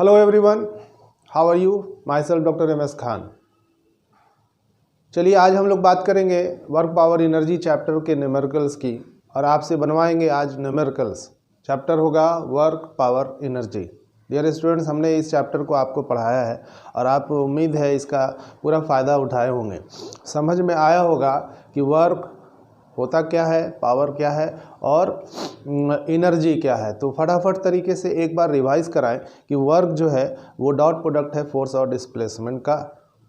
Hello everyone, how are you? Myself doctor MS Khan. चलिए आज हम लोग बात करेंगे वर्क पावर एनर्जी चैप्टर के न्यूमेरिकल्स की, और आपसे बनवाएंगे आज न्यूमेरिकल्स। चैप्टर होगा work power energy. Dear students, हमने इस चैप्टर को आपको पढ़ाया है और आप उम्मीद है इसका पूरा फ़ायदा उठाए होंगे। समझ में आया होगा कि वर्क होता क्या है, पावर क्या है और एनर्जी क्या है। तो फटाफट तरीके से एक बार रिवाइज कराएं कि वर्क जो है वो डॉट प्रोडक्ट है फोर्स और डिस्प्लेसमेंट का।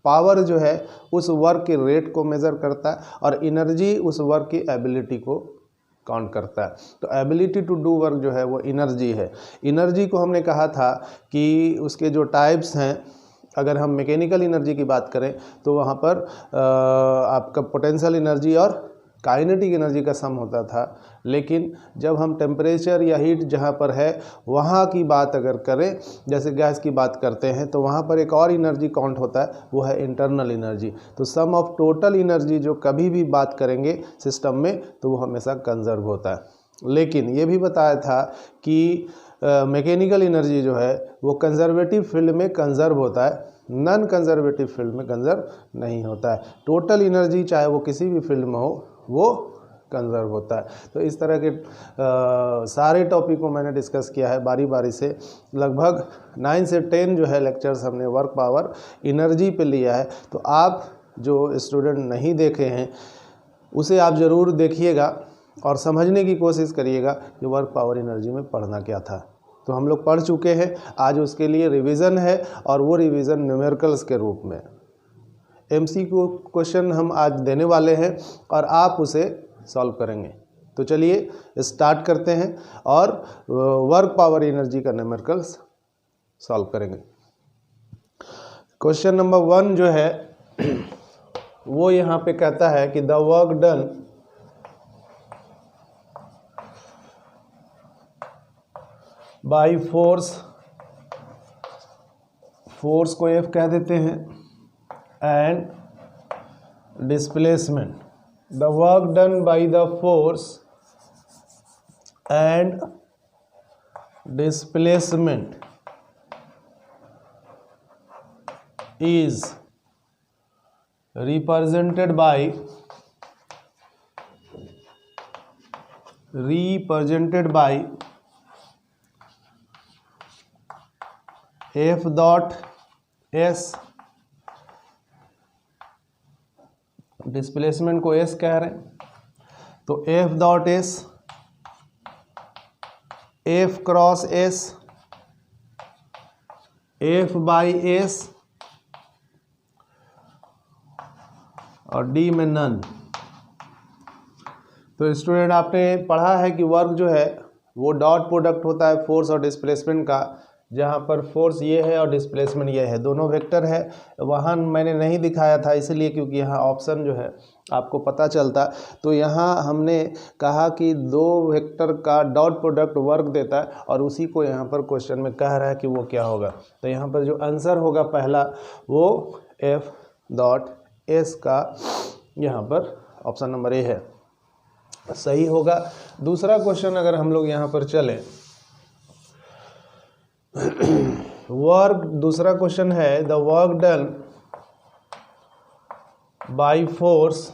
पावर जो है उस वर्क के रेट को मेज़र करता है और एनर्जी उस वर्क की एबिलिटी को काउंट करता है। तो एबिलिटी टू डू वर्क जो है वो एनर्जी है। एनर्जी को हमने कहा था कि उसके जो टाइप्स हैं, अगर हम मैकेनिकल एनर्जी की बात करें तो वहाँ पर आपका पोटेंशियल एनर्जी और काइनेटिक एनर्जी का सम होता था। लेकिन जब हम टेम्परेचर या हीट जहाँ पर है वहाँ की बात अगर करें, जैसे गैस की बात करते हैं, तो वहाँ पर एक और एनर्जी काउंट होता है, वो है इंटरनल एनर्जी। तो सम ऑफ टोटल एनर्जी जो कभी भी बात करेंगे सिस्टम में तो वो हमेशा कंजर्व होता है। लेकिन ये भी बताया था कि मैकेनिकल एनर्जी जो है वो कंजर्वेटिव फील्ड में कंजर्व होता है, नॉन कंजर्वेटिव फील्ड में कंजर्व नहीं होता है। टोटल एनर्जी चाहे वो किसी भी फील्ड में हो वो कंजर्व होता है। तो इस तरह के सारे टॉपिक को मैंने डिस्कस किया है बारी बारी से। लगभग 9 से 10 जो है लेक्चर्स हमने वर्क पावर एनर्जी पे लिया है। तो आप जो स्टूडेंट नहीं देखे हैं उसे आप ज़रूर देखिएगा और समझने की कोशिश करिएगा कि वर्क पावर एनर्जी में पढ़ना क्या था। तो हम लोग पढ़ चुके हैं, आज उसके लिए रिवीजन है और वो रिवीजन न्यूमेरिकल्स के रूप में। MCQ क्वेश्चन हम आज देने वाले हैं और आप उसे सॉल्व करेंगे। तो चलिए स्टार्ट करते हैं और वर्क पावर एनर्जी का न्यूमेरिकल्स सॉल्व करेंगे। क्वेश्चन नंबर 1 जो है वो यहाँ पे कहता है कि the work done by force को F कह देते हैं, and displacement, the work done by the force and displacement is represented by F dot S। Displacement को S कह रहे हैं, तो F dot S, F cross S, F by S और D में नन। तो स्टूडेंट आपने पढ़ा है कि वर्क जो है वो डॉट प्रोडक्ट होता है फोर्स और डिस्प्लेसमेंट का, जहाँ पर फोर्स ये है और डिस्प्लेसमेंट ये है, दोनों वेक्टर है। वहाँ मैंने नहीं दिखाया था इसलिए क्योंकि यहाँ ऑप्शन जो है आपको पता चलता। तो यहाँ हमने कहा कि दो वेक्टर का डॉट प्रोडक्ट वर्क देता है और उसी को यहाँ पर क्वेश्चन में कह रहा है कि वो क्या होगा। तो यहाँ पर जो आंसर होगा पहला वो F डॉट S का यहाँ पर ऑप्शन नंबर A है, सही होगा। दूसरा क्वेश्चन अगर हम लोग यहाँ पर चलें, वर्क, दूसरा क्वेश्चन है the work done by force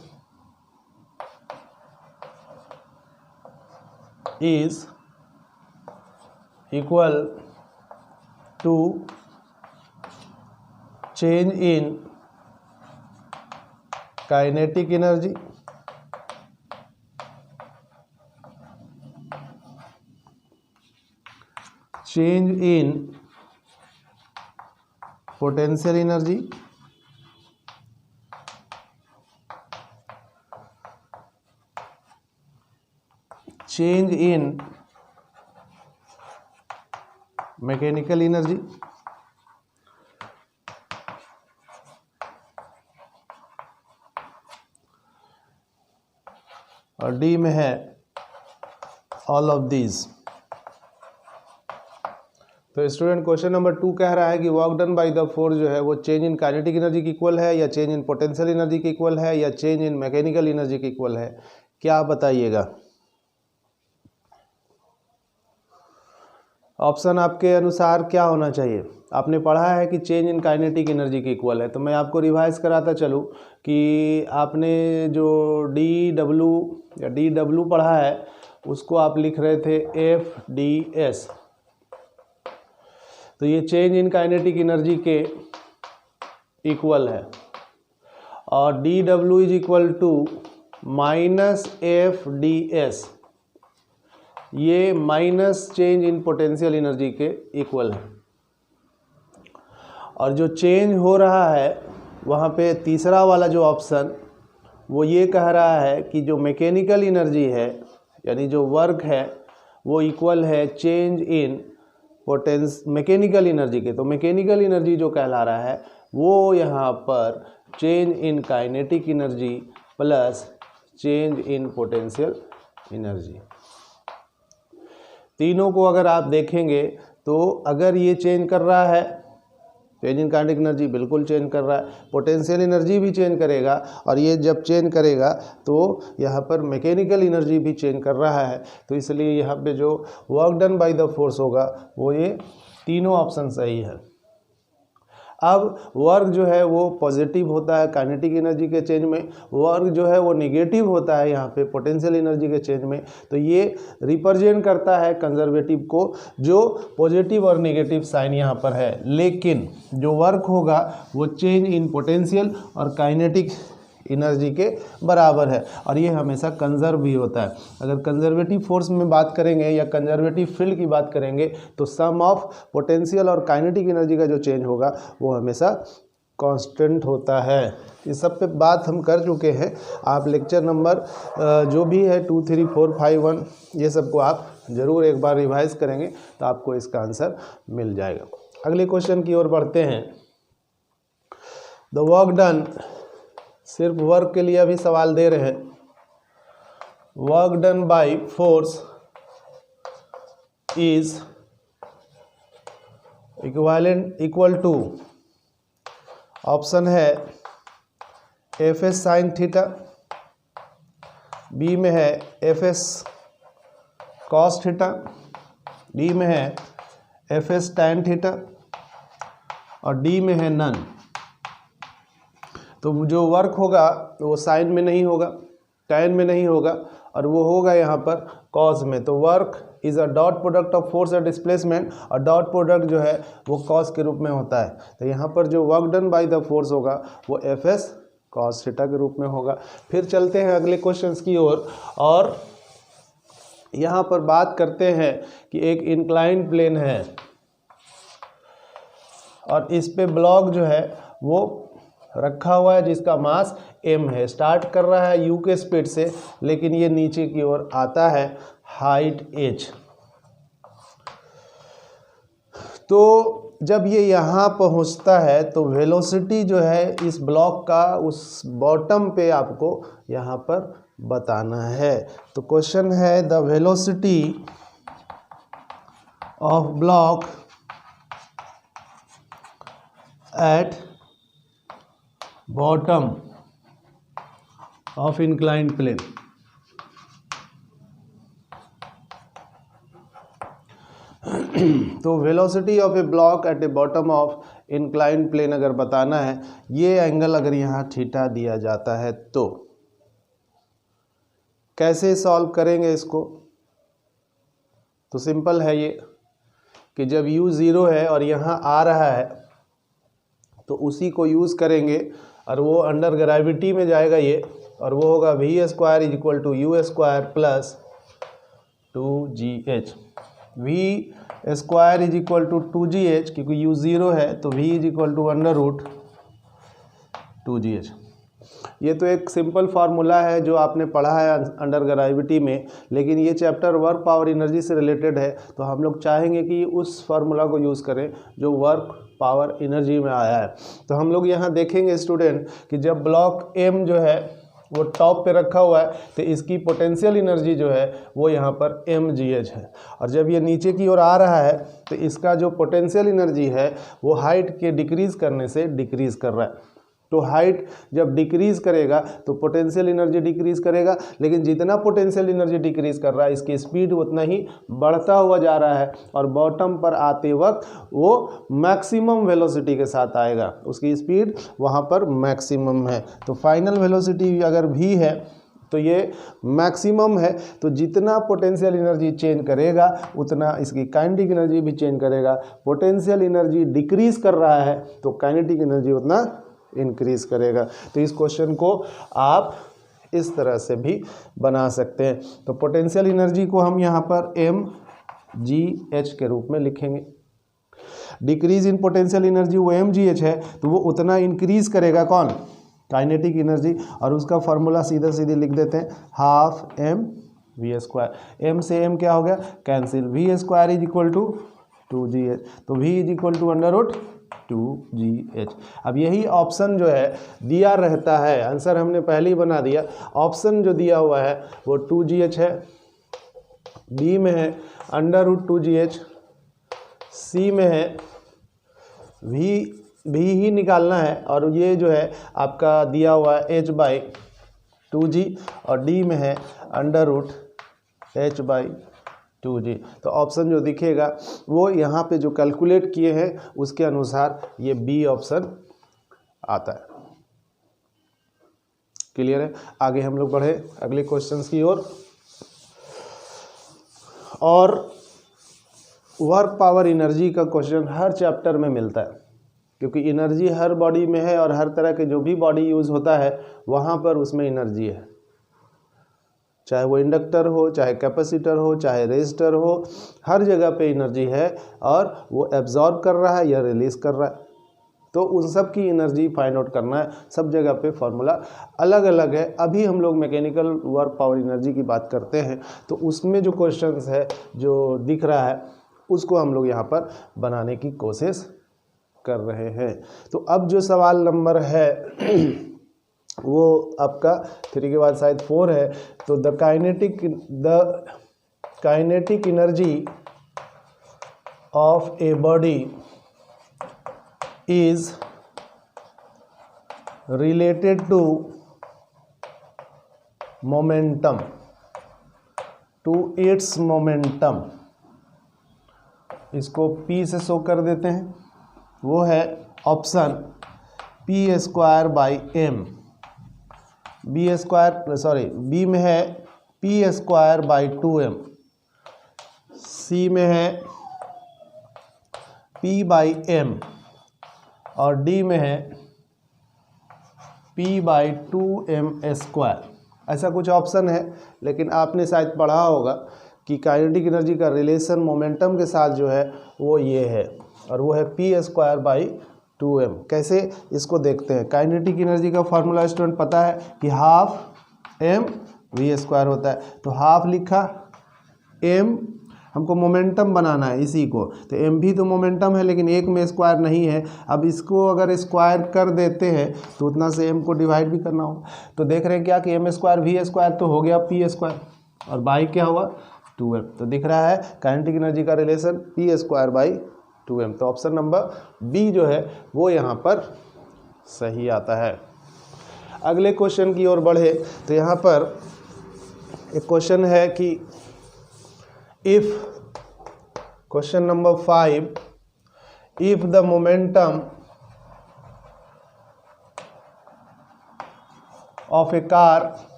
is equal to change in kinetic energy change in potential energy change in mechanical energy और D में है ऑल ऑफ दीज। तो स्टूडेंट क्वेश्चन नंबर 2 कह रहा है कि work done by the force जो है वो चेंज इन काइनेटिक एनर्जी की इक्वल है या चेंज इन पोटेंशियल एनर्जी की इक्वल है या चेंज इन मैकेनिकल एनर्जी की इक्वल है, क्या बताइएगा। ऑप्शन आपके अनुसार क्या होना चाहिए? आपने पढ़ा है कि चेंज इन काइनेटिक एनर्जी के इक्वल है, तो मैं आपको रिवाइज कराता चलूँ कि आपने जो डी डब्ल्यू पढ़ा है उसको आप लिख रहे थे FDS, तो ये चेंज इन काइनेटिक एनर्जी के इक्वल है, और DW is equal to -FDS, ये minus change in potential energy के इक्वल है। और जो चेंज हो रहा है वहाँ पे तीसरा वाला जो ऑप्शन वो ये कह रहा है कि जो मैकेनिकल एनर्जी है यानी जो वर्क है वो इक्वल है चेंज इन मैकेनिकल एनर्जी के। तो मैकेनिकल एनर्जी जो कहला रहा है वो यहाँ पर change in kinetic energy plus change in potential energy. तीनों को अगर आप देखेंगे तो अगर ये चेंज कर रहा है, चेंज इन काइनेटिक एनर्जी बिल्कुल चेंज कर रहा है, पोटेंशियल एनर्जी भी चेंज करेगा, और ये जब चेंज करेगा तो यहाँ पर मैकेनिकल एनर्जी भी चेंज कर रहा है, तो इसलिए यहाँ पे जो work done by the force होगा वो ये तीनों ऑप्शन सही है। अब वर्क जो है वो पॉजिटिव होता है काइनेटिक एनर्जी के चेंज में, वर्क जो है वो नेगेटिव होता है यहाँ पे पोटेंशियल एनर्जी के चेंज में, तो ये रिप्रेजेंट करता है कंजर्वेटिव को, जो पॉजिटिव और नेगेटिव साइन यहाँ पर है। लेकिन जो वर्क होगा वो चेंज इन पोटेंशियल और काइनेटिक एनर्जी के बराबर है, और ये हमेशा कंजर्व भी होता है। अगर कंजर्वेटिव फोर्स में बात करेंगे या कंजर्वेटिव फील्ड की बात करेंगे तो सम ऑफ पोटेंशियल और काइनेटिक एनर्जी का जो चेंज होगा वो हमेशा कांस्टेंट होता है। इस सब पे बात हम कर चुके हैं, आप लेक्चर नंबर जो भी है 2, 3, 4, 5, 1 ये सबको आप ज़रूर एक बार रिवाइज करेंगे तो आपको इसका आंसर मिल जाएगा। अगले क्वेश्चन की ओर बढ़ते हैं। द वर्क डन, सिर्फ वर्क के लिए अभी सवाल दे रहे हैं। Work done by force is equal to, option है FS साइन थीटा, बी में है FS कॉस थीटा, डी में है FS टैन थीटा, और डी में है नन। तो जो वर्क होगा वो साइन में नहीं होगा, टैन में नहीं होगा, और वो होगा यहाँ पर कॉस में। तो work is a dot product of force and displacement, और डॉट प्रोडक्ट जो है वो कॉस के रूप में होता है। तो यहाँ पर जो work done by the force होगा वो FS कॉस थीटा के रूप में होगा। फिर चलते हैं अगले क्वेश्चंस की ओर, और यहाँ पर बात करते हैं कि एक इंक्लाइंड प्लेन है और इस पे ब्लॉक जो है वो रखा हुआ है जिसका मास m है। स्टार्ट कर रहा है u के स्पीड से, लेकिन ये नीचे की ओर आता है हाइट h। तो जब ये यहाँ पहुँचता है तो वेलोसिटी जो है इस ब्लॉक का उस बॉटम पे आपको यहाँ पर बताना है। तो क्वेश्चन है the velocity of block at bottom of inclined plane. तो velocity of a block at a bottom of inclined plane अगर बताना है, ये एंगल अगर यहाँ थीटा दिया जाता है तो कैसे सॉल्व करेंगे इसको? तो सिंपल है ये कि जब u 0 है और यहाँ आ रहा है तो उसी को यूज़ करेंगे, और वो अंडर ग्रेविटी में जाएगा ये, और वो होगा v² is equal to u² plus 2gh। v² is equal to 2gh, क्योंकि u 0 है तो v is equal to √2gh। ये तो एक सिंपल फार्मूला है जो आपने पढ़ा है अंडर ग्रेविटी में, लेकिन ये चैप्टर वर्क पावर एनर्जी से रिलेटेड है, तो हम लोग चाहेंगे कि उस फार्मूला को यूज़ करें जो वर्क पावर एनर्जी में आया है। तो हम लोग यहाँ देखेंगे स्टूडेंट कि जब ब्लॉक m जो है वो टॉप पे रखा हुआ है तो इसकी पोटेंशियल एनर्जी जो है वो यहाँ पर mgh है, और जब ये नीचे की ओर आ रहा है तो इसका जो पोटेंशियल एनर्जी है वो हाइट के डिक्रीज़ करने से डिक्रीज़ कर रहा है। तो हाइट जब डिक्रीज करेगा तो पोटेंशियल एनर्जी डिक्रीज करेगा, लेकिन जितना पोटेंशियल एनर्जी डिक्रीज कर रहा है इसकी स्पीड उतना ही बढ़ता हुआ जा रहा है और बॉटम पर आते वक्त वो मैक्सिमम वेलोसिटी के साथ आएगा, उसकी स्पीड वहाँ पर मैक्सिमम है। तो फाइनल वेलोसिटी अगर भी है तो ये मैक्सिमम है, तो जितना पोटेंशियल एनर्जी चेंज करेगा उतना इसकी काइनेटिक एनर्जी भी चेंज करेगा। पोटेंशियल एनर्जी डिक्रीज कर रहा है तो काइनेटिक एनर्जी उतना इंक्रीज करेगा। तो इस क्वेश्चन को आप इस तरह से भी बना सकते हैं। तो पोटेंशियल एनर्जी को हम यहाँ पर mgh के रूप में लिखेंगे। डिक्रीज इन पोटेंशियल एनर्जी वो mgh है, तो वो उतना इंक्रीज करेगा कौन, काइनेटिक एनर्जी, और उसका फॉर्मूला सीधा सीधे लिख देते हैं, हाफ mv²। m से m क्या हो गया, cancel, v² is equal to 2gh, तो v is equal to √2gh। अब यही ऑप्शन जो है दिया रहता है, आंसर हमने पहले ही बना दिया। ऑप्शन जो दिया हुआ है वो 2gh है, बी में है √2gh, सी में है भी ही निकालना है, और ये जो है आपका दिया हुआ है h/2g, और डी में है √h/2g। तो ऑप्शन जो दिखेगा वो यहाँ पे जो कैलकुलेट किए हैं उसके अनुसार ये बी ऑप्शन आता है। क्लियर है? आगे हम लोग बढ़े अगले क्वेश्चंस की ओर। और वर्क पावर एनर्जी का क्वेश्चन हर चैप्टर में मिलता है, क्योंकि एनर्जी हर बॉडी में है और हर तरह के जो भी बॉडी यूज़ होता है वहाँ पर उसमें एनर्जी है, चाहे वो इंडक्टर हो, चाहे कैपेसिटर हो, चाहे रेजिस्टर हो, हर जगह पे एनर्जी है और वो एब्जॉर्ब कर रहा है या रिलीज कर रहा है। तो उन सब की एनर्जी फाइंड आउट करना है, सब जगह पे फॉर्मूला अलग अलग है। अभी हम लोग मैकेनिकल वर्क पावर एनर्जी की बात करते हैं, तो उसमें जो क्वेश्चंस है जो दिख रहा है उसको हम लोग यहाँ पर बनाने की कोशिश कर रहे हैं। तो अब जो सवाल नंबर है वो आपका 3 के बाद शायद 4 है। तो the kinetic energy of a body is related to momentum, to its momentum. इसको P से शो कर देते हैं, वो है ऑप्शन P²/m। बी में है P²/2m, सी में है P/m, और डी में है P/2m²। ऐसा कुछ ऑप्शन है, लेकिन आपने शायद पढ़ा होगा कि काइनेटिक एनर्जी का रिलेशन मोमेंटम के साथ जो है वो ये है, और वो है P²/2m। कैसे, इसको देखते हैं। काइनेटिक एनर्जी का फॉर्मूला स्टूडेंट पता है कि हाफ mv² होता है, तो हाफ लिखा, m हमको मोमेंटम बनाना है इसी को, तो m भी तो मोमेंटम है लेकिन एक में स्क्वायर नहीं है। अब इसको अगर स्क्वायर कर देते हैं तो उतना से m को डिवाइड भी करना होगा। तो देख रहे हैं क्या कि m² v² तो हो गया P², और बाई क्या हुआ 2m। तो दिख रहा है काइनेटिक एनर्जी का रिलेशन P²/2m। तो ऑप्शन नंबर बी जो है वो यहाँ पर सही आता है। अगले क्वेश्चन की ओर बढ़े तो यहाँ पर एक क्वेश्चन है कि if, question number 5, if the momentum of A car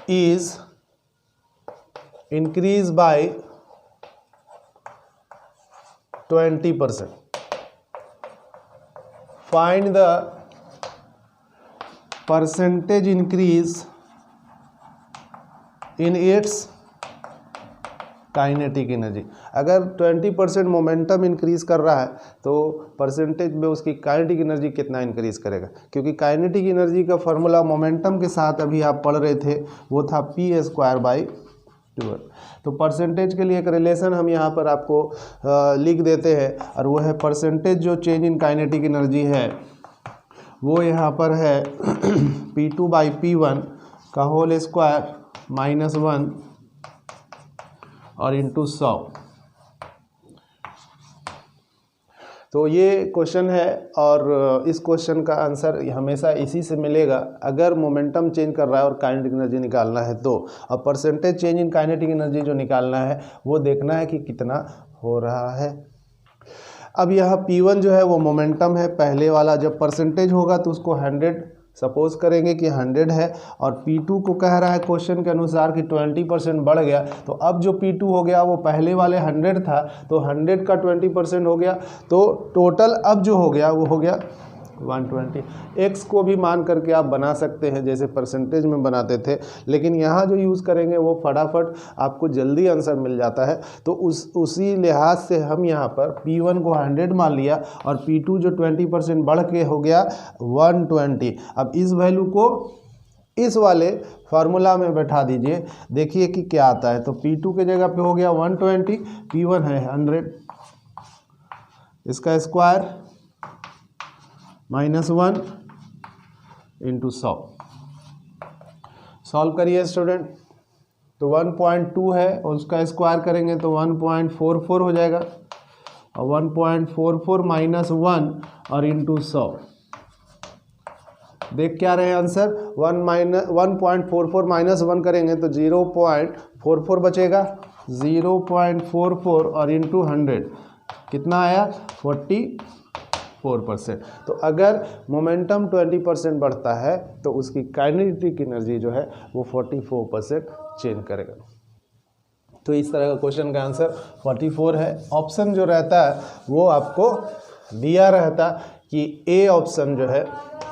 is increase by 20%, find the percentage increase in its kinetic energy. अगर 20% मोमेंटम इंक्रीज कर रहा है तो परसेंटेज में उसकी काइनेटिक एनर्जी कितना इंक्रीज करेगा, क्योंकि काइनेटिक एनर्जी का फॉर्मूला मोमेंटम के साथ अभी आप पढ़ रहे थे वो था P²/2। तो परसेंटेज के लिए एक रिलेशन हम यहाँ पर आपको लिख देते हैं, और वो है परसेंटेज जो चेंज इन काइनेटिक एनर्जी है वो यहाँ पर है P2/P1 का होल स्क्वायर -1 और इंटू 100। तो ये क्वेश्चन है और इस क्वेश्चन का आंसर हमेशा इसी से मिलेगा अगर मोमेंटम चेंज कर रहा है और काइनेटिक एनर्जी निकालना है तो। अब percentage change in kinetic energy जो निकालना है वो देखना है कि कितना हो रहा है। अब यह P1 जो है वो मोमेंटम है पहले वाला, जब परसेंटेज होगा तो उसको 100 सपोज करेंगे कि 100 है, और P2 को कह रहा है क्वेश्चन के अनुसार कि 20% बढ़ गया। तो अब जो P2 हो गया वो पहले वाले 100 था, तो 100 का 20% हो गया, तो टोटल अब जो हो गया वो हो गया 120। x को भी मान करके आप बना सकते हैं जैसे परसेंटेज में बनाते थे, लेकिन यहाँ जो यूज़ करेंगे वो फटाफट आपको जल्दी आंसर मिल जाता है। तो उसी लिहाज से हम यहाँ पर P1 को 100 मान लिया और P2 जो 20% बढ़ के हो गया 120। अब इस वैल्यू को इस वाले फार्मूला में बैठा दीजिए, देखिए कि क्या आता है। तो P2 के जगह पे हो गया 120, P1 है 100, इसका स्क्वायर -1 इंटू 100। सॉल्व करिए स्टूडेंट। तो 1.2 है और उसका स्क्वायर करेंगे तो 1.44 हो जाएगा, और 1.44 -1 और इंटू 100। देख क्या रहे आंसर, 1.44 -1 करेंगे तो 0.44 बचेगा, 0.44 और इंटू 100 कितना आया 44%। तो अगर मोमेंटम 20% बढ़ता है तो उसकी काइनेटिक एनर्जी जो है वो 44% चेंज करेगा। तो इस तरह का क्वेश्चन का आंसर 44 है। ऑप्शन जो रहता है वो आपको दिया रहता कि ए ऑप्शन जो है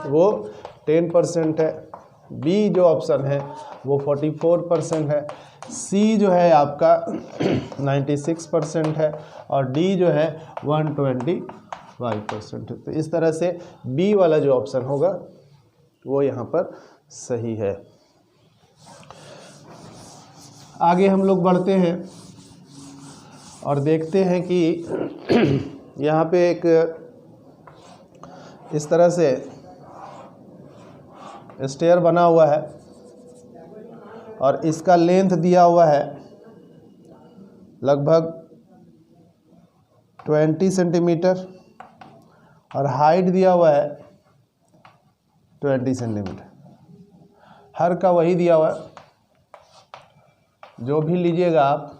वो 10% है, बी जो ऑप्शन है वो 44% है, सी जो है आपका 96% है, और डी जो है 125% है। तो इस तरह से बी वाला जो ऑप्शन होगा वो यहाँ पर सही है। आगे हम लोग बढ़ते हैं और देखते हैं कि यहाँ पे एक इस तरह से स्टेयर बना हुआ है और इसका लेंथ दिया हुआ है लगभग 20 सेंटीमीटर और हाइट दिया हुआ है 20 सेंटीमीटर। हर का वही दिया हुआ है, जो भी लीजिएगा आप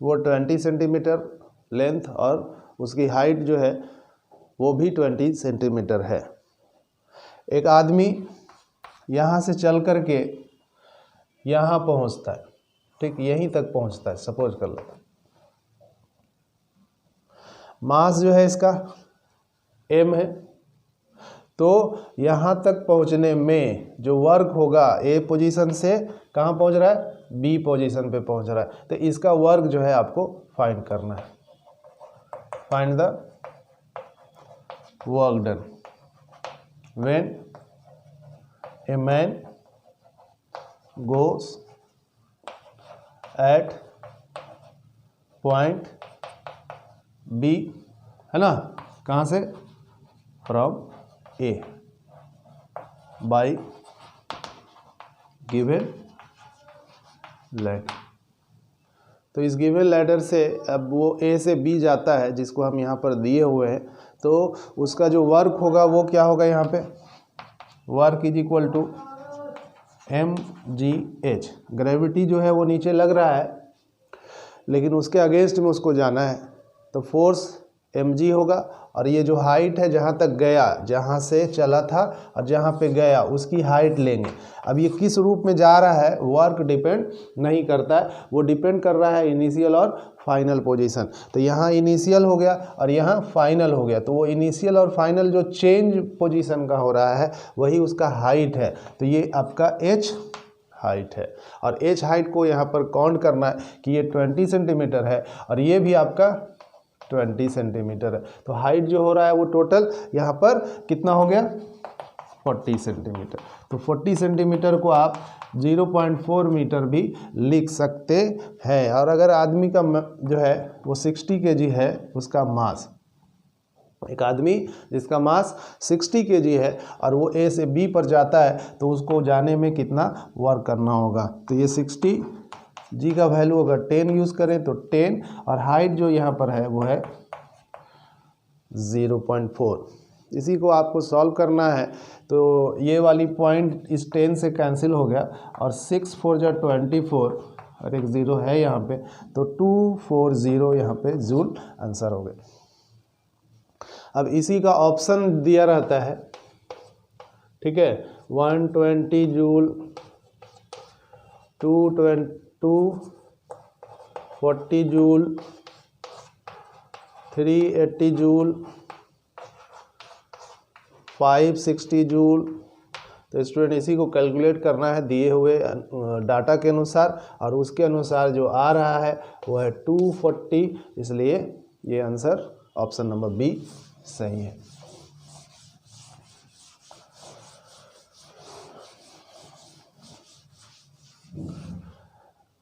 वो 20 सेंटीमीटर लेंथ और उसकी हाइट जो है वो भी 20 सेंटीमीटर है। एक आदमी यहाँ से चल कर के यहाँ पहुँचता है, ठीक यहीं तक पहुँचता है, सपोज कर लो। मास जो है इसका m है, तो यहाँ तक पहुँचने में जो वर्क होगा ए पोजीशन से कहाँ पहुँच रहा है, बी पोजीशन पे पहुँच रहा है, तो इसका वर्क जो है आपको फाइंड करना है। Find the work done when a man goes at point B, है ना, कहाँ से, from A by given ladder. तो इस गिवन लैडर से अब वो ए से बी जाता है जिसको हम यहाँ पर दिए हुए हैं, तो उसका जो वर्क होगा वो क्या होगा, यहाँ पे work is equal to mgh। Gravity जो है वो नीचे लग रहा है लेकिन उसके अगेंस्ट में उसको जाना है, तो फोर्स mg होगा, और ये जो हाइट है जहाँ तक गया, जहाँ से चला था और जहाँ पे गया उसकी हाइट लेंगे। अब ये किस रूप में जा रहा है वर्क डिपेंड नहीं करता है, वो डिपेंड कर रहा है इनिशियल और फाइनल पोजीशन। तो यहाँ इनिशियल हो गया और यहाँ फाइनल हो गया, तो वो इनिशियल और फाइनल जो चेंज पोजीशन का हो रहा है वही उसका हाइट है। तो ये आपका h हाइट है, और h हाइट को यहाँ पर काउंट करना है कि ये 20 सेंटीमीटर है और ये भी आपका 20 सेंटीमीटर है। तो हाइट जो हो रहा है वो टोटल यहाँ पर कितना हो गया 40 सेंटीमीटर। तो 40 सेंटीमीटर को आप 0.4 मीटर भी लिख सकते हैं। और अगर आदमी का जो है वो 60 kg है, उसका मास, एक आदमी जिसका मास 60 kg है और वो ए से बी पर जाता है तो उसको जाने में कितना वर्क करना होगा। तो ये 60 जी का वैल्यू अगर 10 यूज़ करें तो 10, और हाइट जो यहाँ पर है वो है 0.4। इसी को आपको सॉल्व करना है तो ये वाली पॉइंट इस 10 से कैंसिल हो गया और 6 4 जा 24 और एक 0 है यहाँ पे, तो 240 यहाँ पे जूल आंसर हो गया। अब इसी का ऑप्शन दिया रहता है, ठीक है, 120 जूल, 240 जूल, 380 जूल, 560 जूल। तो स्टूडेंट इसी को कैलकुलेट करना है दिए हुए डाटा के अनुसार, और उसके अनुसार जो आ रहा है वो है 240, इसलिए ये आंसर ऑप्शन नंबर बी सही है।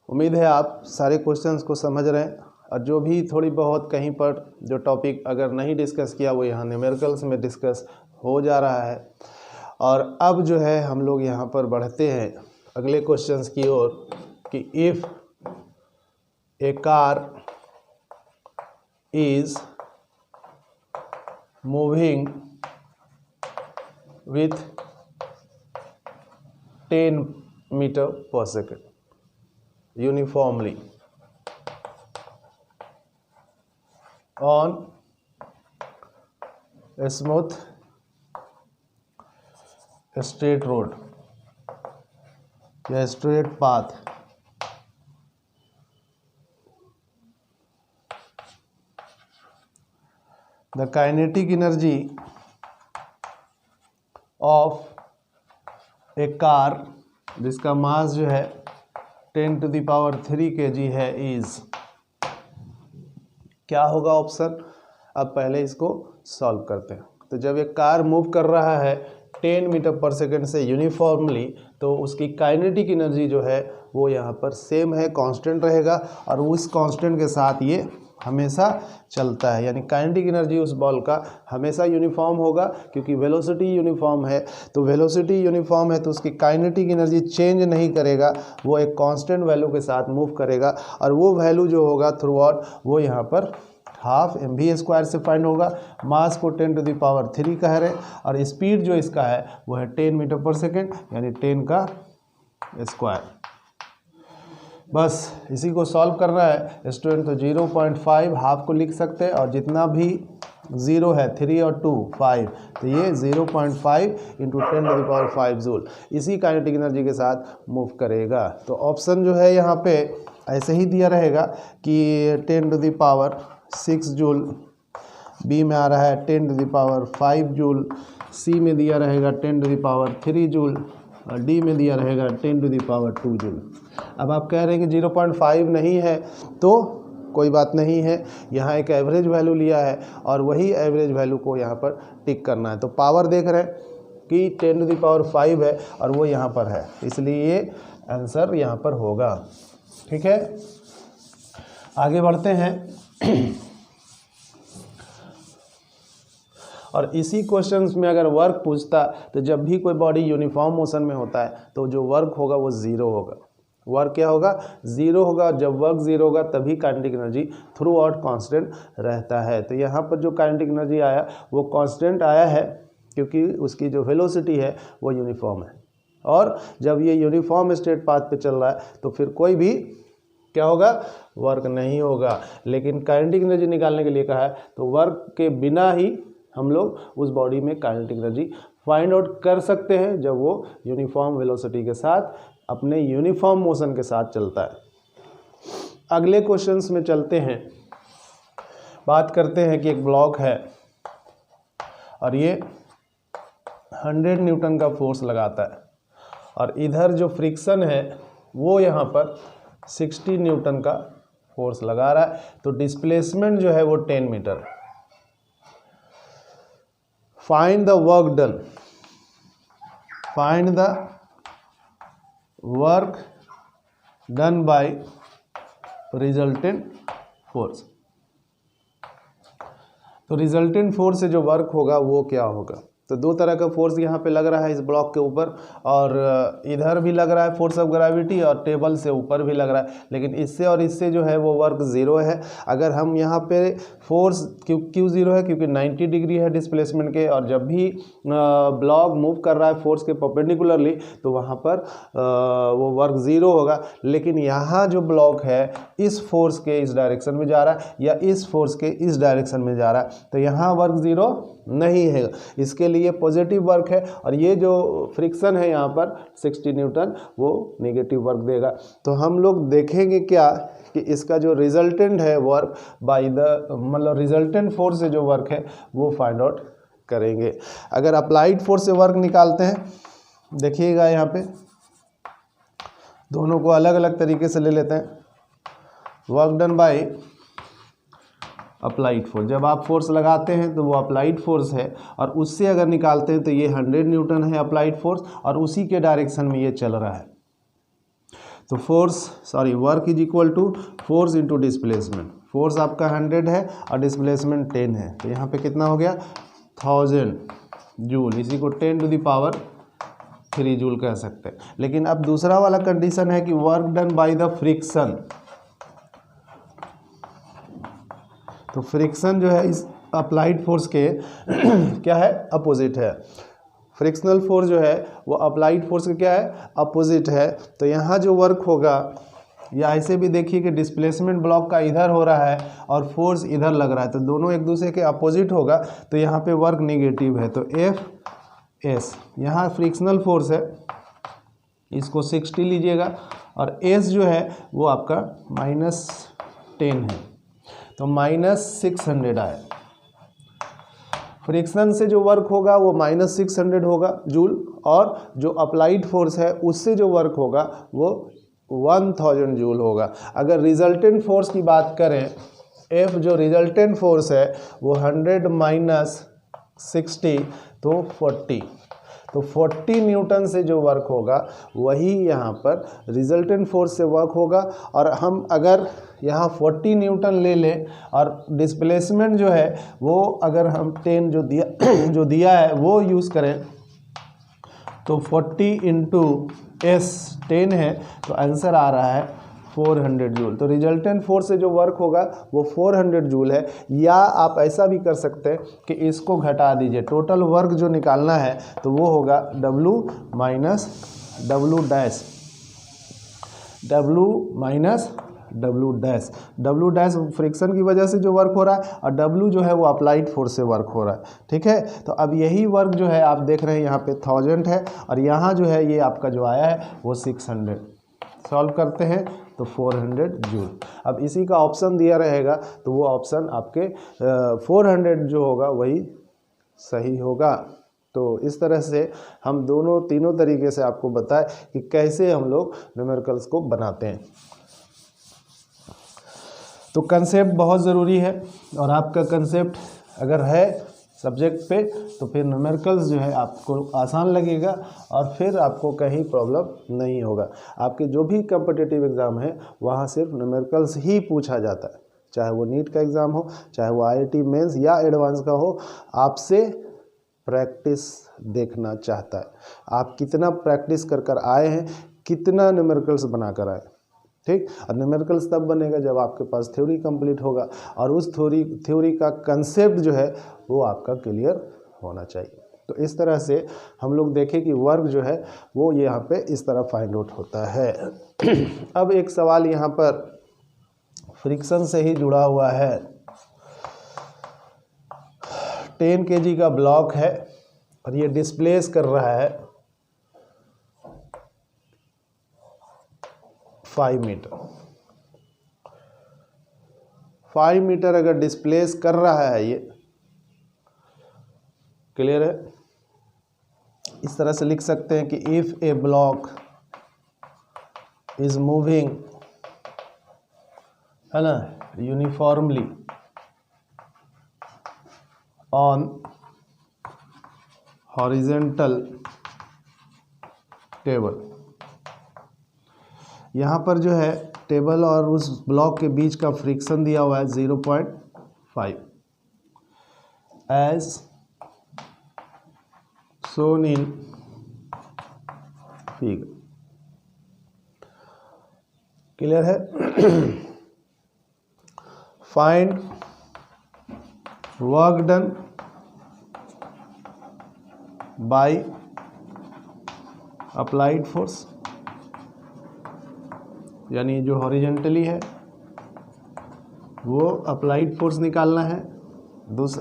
उम्मीद है आप सारे क्वेश्चंस को समझ रहे हैं, और जो भी थोड़ी बहुत कहीं पर जो टॉपिक अगर नहीं डिस्कस किया वो यहाँ न्यूमेरिकल्स में डिस्कस हो जा रहा है। और अब जो है हम लोग यहाँ पर बढ़ते हैं अगले क्वेश्चंस की ओर कि if a car is moving with 10 meter per second uniformly on a smooth straight road या straight path, the kinetic energy of a car जिसका मास जो है 10 to the power 3 kg है इज, क्या होगा ऑप्शन। अब पहले इसको सॉल्व करते हैं। तो जब एक कार मूव कर रहा है 10 मीटर पर सेकेंड से यूनिफॉर्मली, तो उसकी काइनेटिक एनर्जी जो है वो यहाँ पर सेम है, कांस्टेंट रहेगा, और उस कांस्टेंट के साथ ये हमेशा चलता है, यानी काइनेटिक एनर्जी उस बॉल का हमेशा यूनिफॉर्म होगा, क्योंकि वेलोसिटी यूनिफॉर्म है। तो वेलोसिटी यूनिफॉर्म है तो उसकी काइनेटिक एनर्जी चेंज नहीं करेगा, वो एक कांस्टेंट वैल्यू के साथ मूव करेगा, और वो वैल्यू जो होगा थ्रू आउट वो यहाँ पर हाफ mv² से फाइंड होगा। मास को 10 to the power 3 कह रहे, और स्पीड जो इसका है वो है 10 मीटर पर सेकेंड, यानी 10 का स्क्वायर। बस इसी को सॉल्व करना है स्टूडेंट। तो 0.5 हाफ को लिख सकते हैं, और जितना भी 0 है 3 और 2 5, तो ये 0.5 into 10 to the power 5 joule इसी काइनेटिक एनर्जी के साथ मूव करेगा। तो ऑप्शन जो है यहाँ पे ऐसे ही दिया रहेगा कि 10 to the power 6 joule, B में आ रहा है 10 to the power 5 joule, C में दिया रहेगा 10 to the power 3 जूल, और डी में दिया रहेगा 10 to the power 2 जूल। अब आप कह रहे हैं कि 0.5 नहीं है, तो कोई बात नहीं है, यहाँ एक एवरेज वैल्यू लिया है और वही एवरेज वैल्यू को यहाँ पर टिक करना है। तो पावर देख रहे हैं कि 10 to the power 5 है और वो यहाँ पर है, इसलिए ये आंसर यहाँ पर होगा। ठीक है, आगे बढ़ते हैं। और इसी क्वेश्चंस में अगर वर्क पूछता तो जब भी कोई बॉडी यूनिफॉर्म मोशन में होता है तो जो वर्क होगा वो ज़ीरो होगा। वर्क क्या होगा? ज़ीरो होगा। जब वर्क ज़ीरो होगा तभी kinetic energy through out constant रहता है। तो यहाँ पर जो काइनेटिक एनर्जी आया वो कॉन्स्टेंट आया है क्योंकि उसकी जो वेलोसिटी है वो यूनिफॉर्म है, और जब ये यूनिफॉर्म स्ट्रेट पाथ पे चल रहा है तो फिर कोई भी क्या होगा? वर्क नहीं होगा। लेकिन काइनेटिक एनर्जी निकालने के लिए कहा है तो वर्क के बिना ही हम लोग उस बॉडी में काइनेटिक एनर्जी फाइंड आउट कर सकते हैं जब वो यूनिफॉर्म वेलोसिटी के साथ अपने यूनिफॉर्म मोशन के साथ चलता है। अगले क्वेश्चंस में चलते हैं। बात करते हैं कि एक ब्लॉक है और ये 100 न्यूटन का फोर्स लगाता है और इधर जो फ्रिक्शन है वो यहाँ पर 60 न्यूटन का फोर्स लगा रहा है। तो डिस्प्लेसमेंट जो है वो 10 मीटर है। Find the work done, find the work done bye resultant force. तो रिजल्टेंट फोर्स से जो वर्क होगा वो क्या होगा? तो दो तरह का फोर्स यहाँ पे लग रहा है इस ब्लॉक के ऊपर, और इधर भी लग रहा है फोर्स ऑफ ग्रेविटी और टेबल से ऊपर भी लग रहा है, लेकिन इससे और इससे जो है वो वर्क ज़ीरो है। अगर हम यहाँ पे फोर्स क्यों ज़ीरो है, क्योंकि 90 डिग्री है डिस्प्लेसमेंट के, और जब भी ब्लॉक मूव कर रहा है फोर्स के परपेंडिकुलरली तो वहाँ पर वो वर्क ज़ीरो होगा। लेकिन यहाँ जो ब्लॉक है इस फोर्स के इस डायरेक्शन में जा रहा है या इस फोर्स के इस डायरेक्शन में जा रहा है, तो यहाँ वर्क ज़ीरो नहीं है, इसके लिए पॉजिटिव वर्क है। और ये जो फ्रिक्शन है यहाँ पर 60 न्यूटन वो नेगेटिव वर्क देगा। तो हम लोग देखेंगे क्या कि इसका जो रिजल्टेंट है वर्क बाय द मतलब रिजल्टेंट फोर्स से जो वर्क है वो फाइंड आउट करेंगे। अगर अप्लाइड फोर्स से वर्क निकालते हैं, देखिएगा यहाँ पे दोनों को अलग अलग तरीके से ले लेते हैं। Work done by applied force, जब आप फोर्स लगाते हैं तो वो अप्लाइड फोर्स है, और उससे अगर निकालते हैं तो ये 100 न्यूटन है अप्लाइड फोर्स, और उसी के डायरेक्शन में ये चल रहा है। तो work is equal to force into displacement. Force आपका 100 है और डिस्प्लेसमेंट 10 है, तो यहाँ पे कितना हो गया 1000 जूल, इसी को 10 टू द पावर 3 जूल कह सकते हैं। लेकिन अब दूसरा वाला कंडीशन है कि work done by the friction. तो फ्रिक्शन जो है इस अप्लाइड फोर्स के क्या है, अपोजिट है। फ्रिक्शनल फोर्स जो है वो अप्लाइड फोर्स का क्या है, अपोजिट है। तो यहाँ जो वर्क होगा, या ऐसे भी देखिए कि डिस्प्लेसमेंट ब्लॉक का इधर हो रहा है और फोर्स इधर लग रहा है, तो दोनों एक दूसरे के अपोजिट होगा, तो यहाँ पे वर्क नेगेटिव है। तो एफ एस, यहाँ फ्रिक्शनल फोर्स है, इसको 60 लीजिएगा, और एस जो है वो आपका -10 है, तो -600 आए। फ्रिक्शन से जो वर्क होगा वो -600 होगा जूल, और जो अप्लाइड फोर्स है उससे जो वर्क होगा वो 1000 जूल होगा। अगर रिजल्टेंट फोर्स की बात करें, एफ जो रिजल्टेंट फोर्स है वो 100 - 60 तो 40, तो 40 न्यूटन से जो वर्क होगा वही यहाँ पर रिजल्टेंट फोर्स से वर्क होगा। और हम अगर यहाँ 40 न्यूटन ले लें और डिस्प्लेसमेंट जो है वो अगर हम 10 जो दिया है वो यूज़ करें, तो 40 इंटू एस 10 है, तो आंसर आ रहा है 400 जूल। तो रिजल्टेंट फोर्स से जो वर्क होगा वो 400 जूल है। या आप ऐसा भी कर सकते हैं कि इसको घटा दीजिए, टोटल वर्क जो निकालना है तो वो होगा W minus W dash, W dash friction की वजह से जो वर्क हो रहा है, और W जो है वो अप्लाइड फोर्स से वर्क हो रहा है। ठीक है, तो अब यही वर्क जो है आप देख रहे हैं यहाँ पे 1000 है, और यहाँ जो है ये आपका जो आया है वो 600। सॉल्व करते हैं तो 400 जूल। अब इसी का ऑप्शन दिया रहेगा तो वो ऑप्शन आपके 400 जो होगा वही सही होगा। तो इस तरह से हम तीनों तरीके से आपको बताएं कि कैसे हम लोग न्यूमेरिकल्स को बनाते हैं। तो कंसेप्ट बहुत ज़रूरी है, और आपका कंसेप्ट अगर है सब्जेक्ट पे तो फिर न्यूमेरिकल्स जो है आपको आसान लगेगा, और फिर आपको कहीं प्रॉब्लम नहीं होगा। आपके जो भी कॉम्पिटिटिव एग्ज़ाम है वहाँ सिर्फ न्यूमेरिकल्स ही पूछा जाता है, चाहे वो नीट का एग्ज़ाम हो, चाहे वो IIT मेंस या एडवांस का हो। आपसे प्रैक्टिस देखना चाहता है, आप कितना प्रैक्टिस कर आए हैं, कितना न्यूमेरिकल्स बना कर आए। ठीक, और न्यूमेरिकल्स तब बनेगा जब आपके पास थ्योरी कंप्लीट होगा, और उस थ्योरी का कंसेप्ट जो है वो आपका क्लियर होना चाहिए। तो इस तरह से हम लोग देखें कि वर्क जो है वो यहाँ पे इस तरह फाइंड आउट होता है। अब एक सवाल यहाँ पर फ्रिक्शन से ही जुड़ा हुआ है। 10 kg का ब्लॉक है और ये डिस्प्लेस कर रहा है 5 मीटर। 5 मीटर अगर डिस्प्लेस कर रहा है, ये क्लियर है। इस तरह से लिख सकते हैं कि if A block is moving, है ना, यूनिफॉर्मली ऑन हॉरिजेंटल टेबल, यहाँ पर जो है टेबल और उस ब्लॉक के बीच का फ्रिक्शन दिया हुआ है 0.5 as shown in figure। Clear है? Find work done by applied force, यानी जो हॉरिजेंटली है वो अप्लाइड फोर्स निकालना है,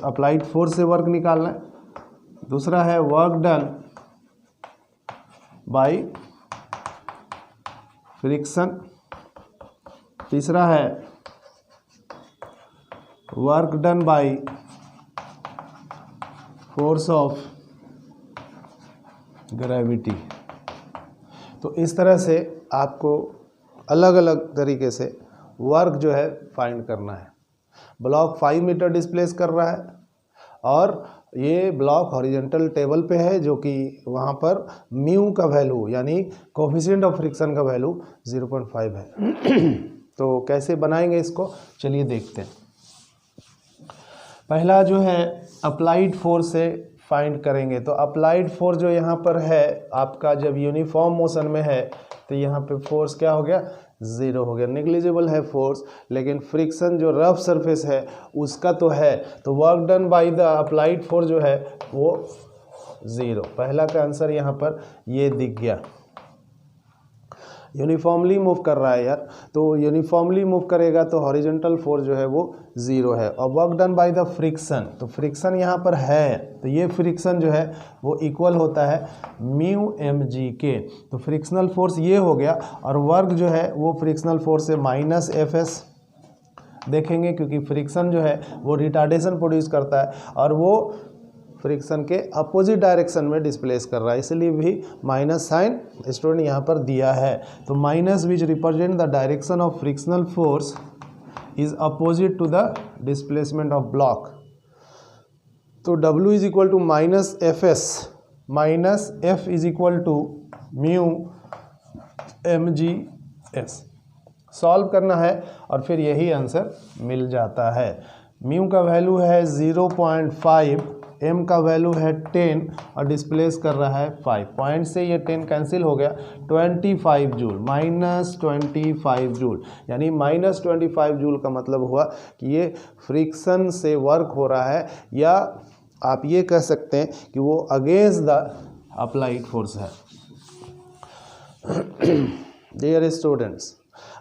अप्लाइड फोर्स से वर्क निकालना है। दूसरा है वर्क डन बाय फ्रिक्शन। तीसरा है work done by force of gravity. तो इस तरह से आपको अलग अलग तरीके से वर्क जो है फाइंड करना है। ब्लॉक 5 मीटर डिस्प्लेस कर रहा है और ये ब्लॉक हॉरिजेंटल टेबल पे है, जो कि वहाँ पर म्यू का वैल्यू यानी कोफिशिएंट ऑफ फ्रिक्शन का वैल्यू 0.5 है। तो कैसे बनाएंगे इसको, चलिए देखते हैं। पहला जो है अप्लाइड फोर्स से फाइंड करेंगे। तो अप्लाइड फोर्स जो यहाँ पर है आपका, जब यूनिफॉर्म मोशन में है तो यहाँ पे फोर्स क्या हो गया, 0 हो गया, नेग्लिजिबल है फोर्स। लेकिन फ्रिक्शन जो रफ सरफेस है उसका तो है, तो work done by the applied force जो है वो 0। पहला का आंसर यहाँ पर ये दिख गया। यूनिफॉर्मली मूव कर रहा है यार, तो यूनिफॉर्मली मूव करेगा तो हॉरिजॉन्टल फोर्स जो है वो 0 है। और work done by the friction, तो फ्रिक्शन यहाँ पर है, तो ये फ्रिक्शन जो है वो इक्वल होता है म्यू mg के। तो फ्रिक्शनल फोर्स ये हो गया, और वर्क जो है वो फ्रिक्शनल फोर्स से माइनस Fs देखेंगे, क्योंकि फ्रिक्शन जो है वो रिटार्डेशन प्रोड्यूस करता है और वो फ्रिक्शन के अपोजिट डायरेक्शन में डिस्प्लेस कर रहा है, इसलिए भी माइनस साइन स्टूडेंट यहाँ पर दिया है। तो minus which represent the direction of frictional force is opposite to the displacement of block. तो W is equal to minus Fs minus F is equal to mu mgs। Solve करना है और फिर यही आंसर मिल जाता है। म्यू का value है 0.5, m का वैल्यू है 10 और डिस्प्लेस कर रहा है 5। पॉइंट से ये 10 कैंसिल हो गया, 25 जूल, माइनस 25 जूल, यानी माइनस 25 जूल का मतलब हुआ कि ये फ्रिक्शन से वर्क हो रहा है, या आप ये कह सकते हैं कि वो अगेंस्ट द अप्लाइड फोर्स है। डियर स्टूडेंट्स,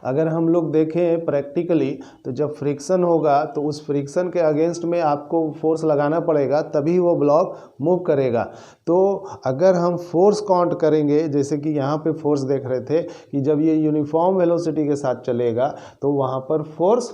अगर हम लोग देखें प्रैक्टिकली, तो जब फ्रिक्शन होगा तो उस फ्रिक्शन के अगेंस्ट में आपको फोर्स लगाना पड़ेगा, तभी वो ब्लॉक मूव करेगा। तो अगर हम फोर्स काउंट करेंगे, जैसे कि यहाँ पे फोर्स देख रहे थे कि जब ये यूनिफॉर्म वेलोसिटी के साथ चलेगा तो वहाँ पर फोर्स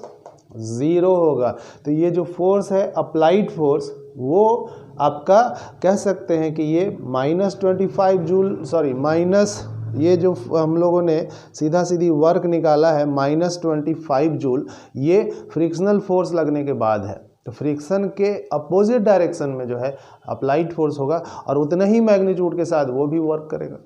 0 होगा। तो ये जो फोर्स है अप्लाइड फोर्स, वो आपका कह सकते हैं कि ये -25 जूल, सॉरी माइनस, ये जो हम लोगों ने सीधा सीधी वर्क निकाला है -25 जूल, ये फ्रिक्शनल फोर्स लगने के बाद है। तो फ्रिक्शन के अपोजिट डायरेक्शन में जो है अप्लाइड फोर्स होगा और उतना ही मैग्नीट्यूड के साथ वो भी वर्क करेगा।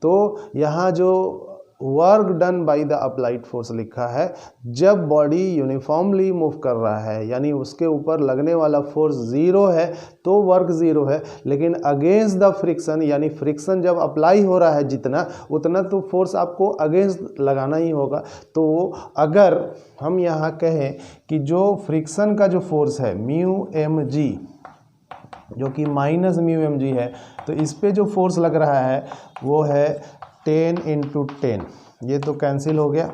तो यहाँ जो work done by the applied force लिखा है, जब बॉडी यूनिफॉर्मली मूव कर रहा है, यानी उसके ऊपर लगने वाला फोर्स 0 है तो वर्क 0 है, लेकिन अगेंस्ट द फ्रिक्शन, यानी फ्रिक्शन जब अप्लाई हो रहा है जितना, उतना तो फोर्स आपको अगेंस्ट लगाना ही होगा। तो अगर हम यहाँ कहें कि जो फ्रिक्शन का जो फोर्स है म्यू mg, जो कि माइनस म्यू mg है, तो इस पे जो फोर्स लग रहा है वो है 10 × 10, ये तो कैंसिल हो गया,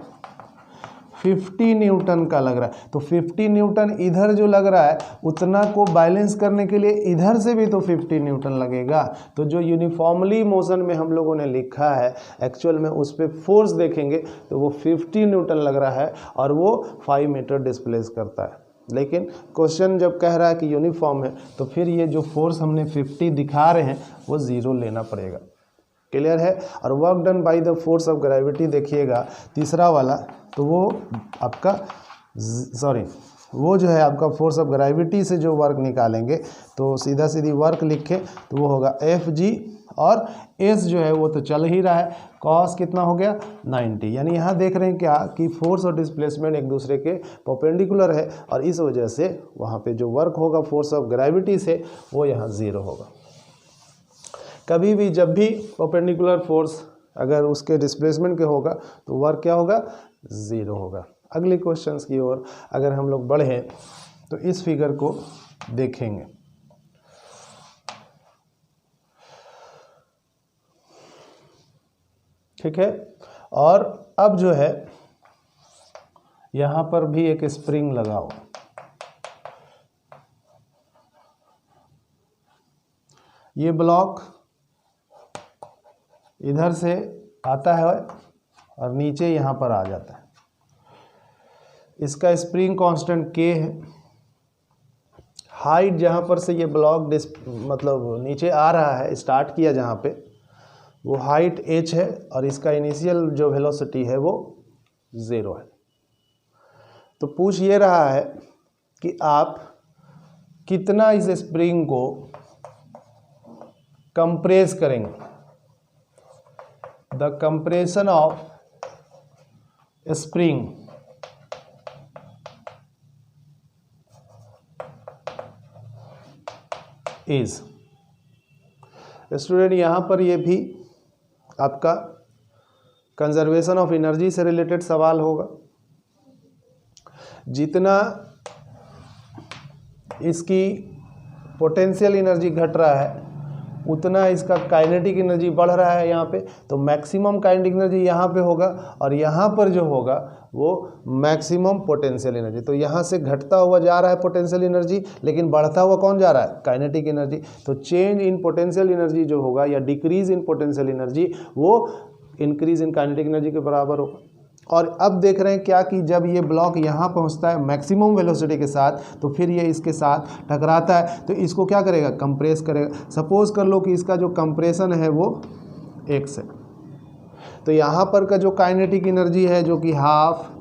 50 न्यूटन का लग रहा है। तो 50 न्यूटन इधर जो लग रहा है उतना को बैलेंस करने के लिए इधर से भी तो 50 न्यूटन लगेगा। तो जो यूनिफॉर्मली मोशन में हम लोगों ने लिखा है, एक्चुअल में उस पर फोर्स देखेंगे तो वो 50 न्यूटन लग रहा है और वो 5 मीटर डिस्प्लेस करता है। लेकिन क्वेश्चन जब कह रहा है कि यूनिफॉर्म है, तो फिर ये जो फोर्स हमने 50 दिखा रहे हैं वो 0 लेना पड़ेगा। क्लियर है? और work done by the force of gravity देखिएगा तीसरा वाला, तो वो आपका वो जो है आपका फोर्स ऑफ ग्रेविटी से जो वर्क निकालेंगे, तो सीधा सीधी वर्क लिखें तो वो होगा Fg और एस जो है वो तो चल ही रहा है, कॉस कितना हो गया 90। यानी यहाँ देख रहे हैं क्या कि फोर्स और डिस्प्लेसमेंट एक दूसरे के परपेंडिकुलर है और इस वजह से वहाँ पे जो वर्क होगा फोर्स ऑफ ग्रेविटी से वो यहाँ 0 होगा। कभी भी जब भी परपेंडिकुलर फोर्स अगर उसके डिस्प्लेसमेंट के होगा तो वर्क क्या होगा 0 होगा। अगले क्वेश्चंस की ओर अगर हम लोग बढ़ें तो इस फिगर को देखेंगे। ठीक है, और अब जो है यहाँ पर भी एक स्प्रिंग लगाओ। ये ब्लॉक इधर से आता है और नीचे यहाँ पर आ जाता है। इसका स्प्रिंग कांस्टेंट K है। हाइट जहाँ पर से ये ब्लॉक मतलब नीचे आ रहा है, स्टार्ट किया जहाँ पे, वो हाइट h है और इसका इनिशियल जो वेलोसिटी है वो 0 है। तो पूछ ये रहा है कि आप कितना इस स्प्रिंग को कंप्रेस करेंगे। The compression of spring is. Student यहाँ पर ये भी आपका कंजर्वेशन ऑफ एनर्जी से रिलेटेड सवाल होगा। जितना इसकी पोटेंशियल एनर्जी घट रहा है उतना इसका काइनेटिक एनर्जी बढ़ रहा है यहाँ पे, तो मैक्सिमम काइनेटिक एनर्जी यहाँ पे होगा और यहाँ पर जो होगा वो मैक्सिमम पोटेंशियल एनर्जी। तो यहाँ से घटता हुआ जा रहा है पोटेंशियल एनर्जी, लेकिन बढ़ता हुआ कौन जा रहा है काइनेटिक एनर्जी। तो चेंज इन पोटेंशियल एनर्जी जो होगा या डिक्रीज इन पोटेंशियल एनर्जी वो इंक्रीज इन काइनेटिक एनर्जी के बराबर होगा। और अब देख रहे हैं क्या कि जब ये ब्लॉक यहाँ पहुँचता है मैक्सिमम वेलोसिटी के साथ तो फिर ये इसके साथ टकराता है, तो इसको क्या करेगा कंप्रेस करेगा। सपोज कर लो कि इसका जो कंप्रेशन है वो x है, तो यहाँ पर का जो काइनेटिक एनर्जी है जो कि हाफ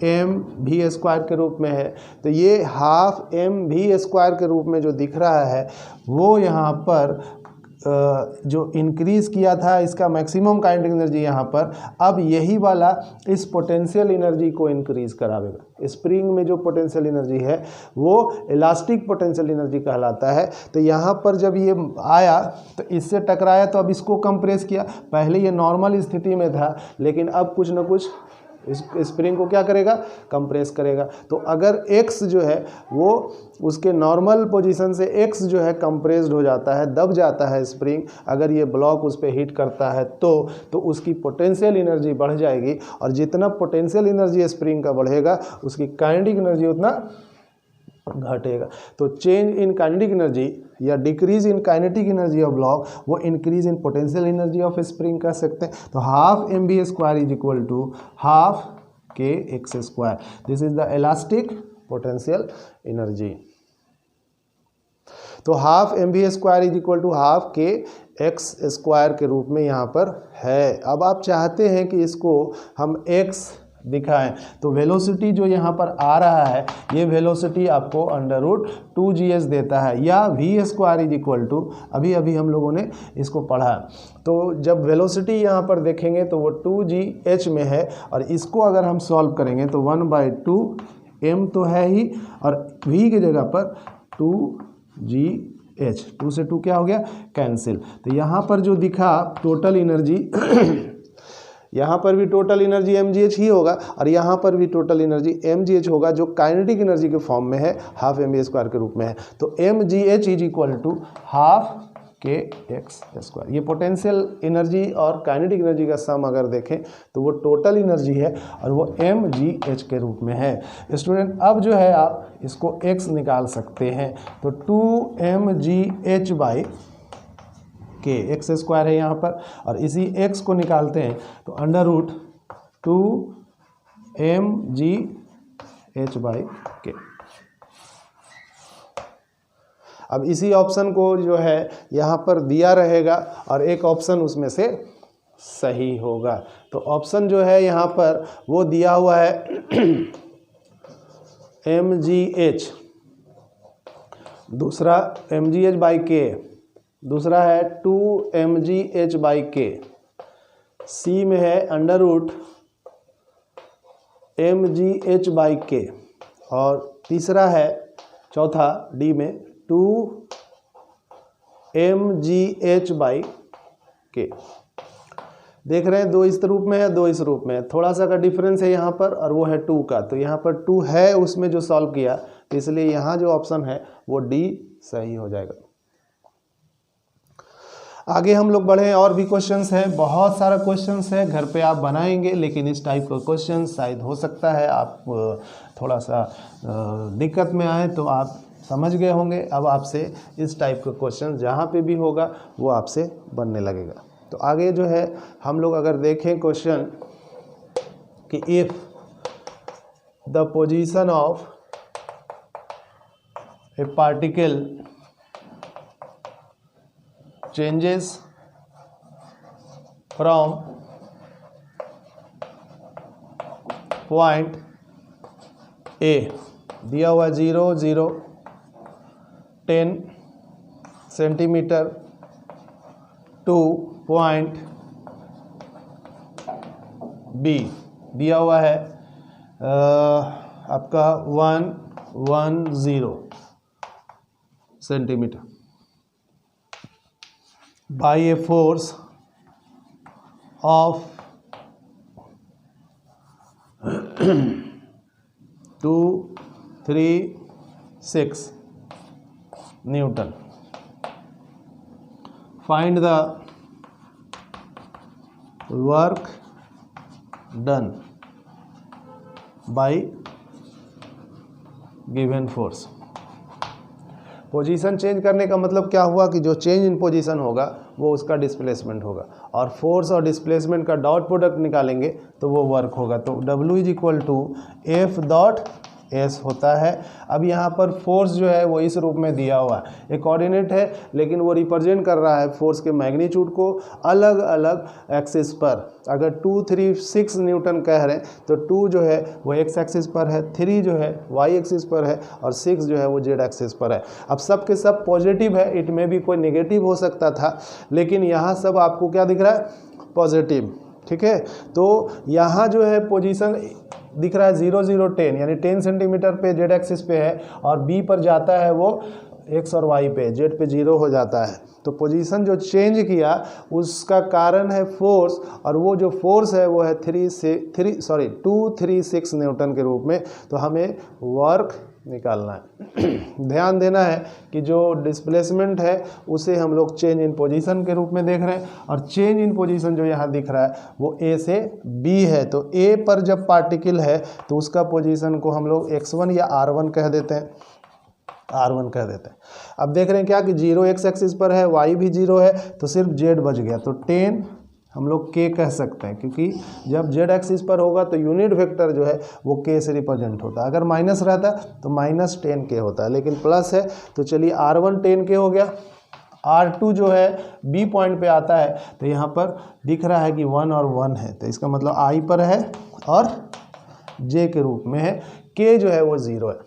mv² के रूप में है, तो ये हाफ mv² के रूप में जो दिख रहा है वो यहाँ पर जो इंक्रीज किया था इसका मैक्सिमम काइनेटिक एनर्जी यहाँ पर, अब यही वाला इस पोटेंशियल एनर्जी को इंक्रीज करावेगा। स्प्रिंग में जो पोटेंशियल एनर्जी है वो इलास्टिक पोटेंशियल एनर्जी कहलाता है। तो यहाँ पर जब ये आया तो इससे टकराया तो अब इसको कंप्रेस किया। पहले ये नॉर्मल स्थिति में था लेकिन अब कुछ न कुछ इस स्प्रिंग को क्या करेगा कंप्रेस करेगा। तो अगर x जो है वो उसके नॉर्मल पोजीशन से x जो है कंप्रेस्ड हो जाता है, दब जाता है स्प्रिंग, अगर ये ब्लॉक उस पर हिट करता है तो उसकी पोटेंशियल एनर्जी बढ़ जाएगी और जितना पोटेंशियल एनर्जी स्प्रिंग का बढ़ेगा उसकी काइनेटिक एनर्जी उतना घटेगा। तो चेंज इन काइनेटिक एनर्जी या decrease in kinetic energy of block वो increase in potential energy of spring कर सकते हैं। तो half mv² is equal to half kx²। This is the elastic potential energy. तो half mv² is equal to half kx² के रूप में यहाँ पर है। अब आप चाहते हैं कि इसको हम x दिखाएं, तो वेलोसिटी जो यहाँ पर आ रहा है ये वेलोसिटी आपको √2gs देता है, या v² इज इक्वल टू, अभी हम लोगों ने इसको पढ़ा। तो जब वेलोसिटी यहाँ पर देखेंगे तो वो 2gh में है और इसको अगर हम सॉल्व करेंगे तो 1/2 m तो है ही और v की जगह पर 2gh, 2 से 2 क्या हो गया कैंसिल। तो यहाँ पर जो दिखा टोटल एनर्जी यहाँ पर भी टोटल एनर्जी mgh ही होगा और यहाँ पर भी टोटल एनर्जी mgh होगा जो काइनेटिक एनर्जी के फॉर्म में है, हाफ mv² के रूप में है। तो mgh is equal to half kx²। ये पोटेंशियल एनर्जी और काइनेटिक एनर्जी का सम अगर देखें तो वो टोटल एनर्जी है और वो mgh के रूप में है। स्टूडेंट अब जो है आप इसको x निकाल सकते हैं, तो 2mgh/k, x² है यहाँ पर, और इसी x को निकालते हैं तो √2mgh/k। अब इसी ऑप्शन को जो है यहाँ पर दिया रहेगा और एक ऑप्शन उसमें से सही होगा। तो ऑप्शन जो है यहाँ पर वो दिया हुआ है mgh, दूसरा mgh/k, दूसरा है 2mgh/k, सी में है √mgh/k, और तीसरा है चौथा डी में 2mgh/k। देख रहे हैं, दो इस रूप में है, दो इस रूप में है, थोड़ा सा का डिफरेंस है यहाँ पर, और वो है 2 का, तो यहाँ पर 2 है उसमें जो सॉल्व किया, तो इसलिए यहाँ जो ऑप्शन है वो डी सही हो जाएगा। आगे हम लोग बढ़े, और भी क्वेश्चंस हैं, बहुत सारा क्वेश्चंस है, घर पे आप बनाएंगे, लेकिन इस टाइप का क्वेश्चन शायद हो सकता है आप थोड़ा सा दिक्कत में आए, तो आप समझ गए होंगे। अब आपसे इस टाइप का क्वेश्चन जहाँ पे भी होगा वो आपसे बनने लगेगा। तो आगे जो है हम लोग अगर देखें क्वेश्चन कि if the position of A particle changes from point A, दिया हुआ 0, 0, 10 सेंटीमीटर टू पॉइंट B, दिया हुआ है आपका 110 centimetre by a force of 236 Newton. Find the work done by given force. Position change करने का मतलब क्या हुआ कि जो चेंज इन पोजीशन होगा वो उसका डिस्प्लेसमेंट होगा, और फोर्स और डिस्प्लेसमेंट का डॉट प्रोडक्ट निकालेंगे तो वो वर्क होगा। तो W=F.S होता है। अब यहाँ पर फोर्स जो है वो इस रूप में दिया हुआ है, एक कोऑर्डिनेट है, लेकिन वो रिप्रेजेंट कर रहा है फोर्स के मैग्नीट्यूड को अलग अलग एक्सिस पर। अगर 236 न्यूटन कह रहे हैं तो 2 जो है वो एक्स एक्सिस पर है, 3 जो है वाई एक्सिस पर है, और 6 जो है वो जेड एक्सिस पर है। अब सब के सब पॉजिटिव है, इट में भी कोई नेगेटिव हो सकता था, लेकिन यहाँ सब आपको क्या दिख रहा है, पॉजिटिव। ठीक है, तो यहाँ जो है पोजीशन दिख रहा है 0, 0, 10, यानी 10 सेंटीमीटर पे जेड एक्सिस पे है, और बी पर जाता है वो एक्स और वाई पे, जेड पे 0 हो जाता है। तो पोजीशन जो चेंज किया उसका कारण है फोर्स, और वो जो फोर्स है वो है 236 न्यूटन के रूप में। तो हमें वर्क निकालना है। ध्यान देना है कि जो डिस्प्लेसमेंट है उसे हम लोग चेंज इन पोजीशन के रूप में देख रहे हैं, और चेंज इन पोजीशन जो यहाँ दिख रहा है वो ए से बी है। तो ए पर जब पार्टिकल है तो उसका पोजीशन को हम लोग x1 या r1 कह देते हैं, R1 कह देते हैं। अब देख रहे हैं क्या कि 0 एक्स एक्सिस पर है, y भी 0 है, तो सिर्फ z बच गया, तो 10 हम लोग k कह सकते हैं, क्योंकि जब z एक्सिस पर होगा तो यूनिट वेक्टर जो है वो k से रिप्रेजेंट होता है। अगर माइनस रहता तो -10k होता है, लेकिन प्लस है तो चलिए R1 10k हो गया। R2 जो है B पॉइंट पे आता है, तो यहाँ पर दिख रहा है कि 1 और 1 है, तो इसका मतलब I पर है और J के रूप में है, K जो है वो 0 है।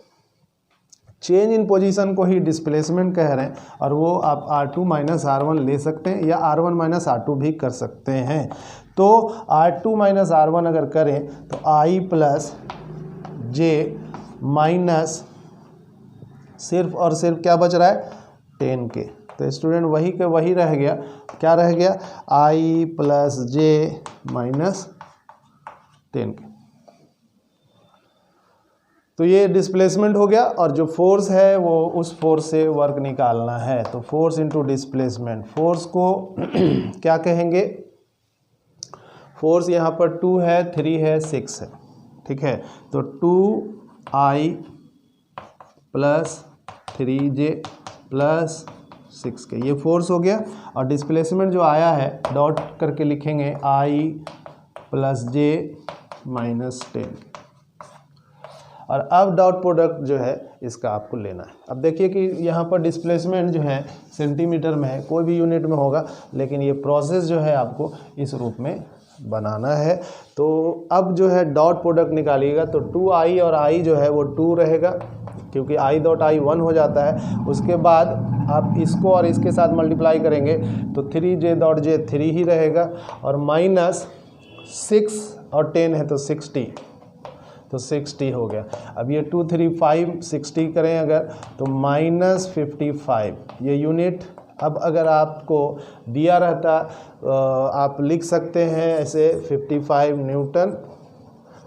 चेंज इन पोजीशन को ही डिस्प्लेसमेंट कह रहे हैं, और वो आप R2 माइनस R1 ले सकते हैं, या R1 माइनस R2 भी कर सकते हैं। तो R2 माइनस R1 अगर करें तो I प्लस J माइनस सिर्फ और सिर्फ क्या बच रहा है, 10k। तो स्टूडेंट वही के वही रह गया, क्या रह गया, I plus J minus 10k। तो ये डिस्प्लेसमेंट हो गया, और जो फोर्स है वो उस फोर्स से वर्क निकालना है। तो फोर्स इंटू डिस्प्लेसमेंट, फोर्स को क्या कहेंगे, फोर्स यहाँ पर 2 है, 3 है, 6 है। ठीक है, तो 2I plus 3J plus 6k, ये फोर्स हो गया। और डिस्प्लेसमेंट जो आया है डॉट करके लिखेंगे I plus J minus 10k। और अब डॉट प्रोडक्ट जो है इसका आपको लेना है। अब देखिए कि यहाँ पर डिस्प्लेसमेंट जो है सेंटीमीटर में है, कोई भी यूनिट में होगा, लेकिन ये प्रोसेस जो है आपको इस रूप में बनाना है। तो अब जो है डॉट प्रोडक्ट निकालिएगा, तो 2I और I जो है वो 2 रहेगा, क्योंकि आई डॉट आई 1 हो जाता है। उसके बाद आप इसको और इसके साथ मल्टीप्लाई करेंगे तो 3j डॉट जे 3 ही रहेगा, और माइनस 6 और 10 है तो 60, तो 60 हो गया। अब ये 2 3 5 60 करें अगर तो -55 ये यूनिट। अब अगर आपको दिया रहता आप लिख सकते हैं ऐसे 55 न्यूटन,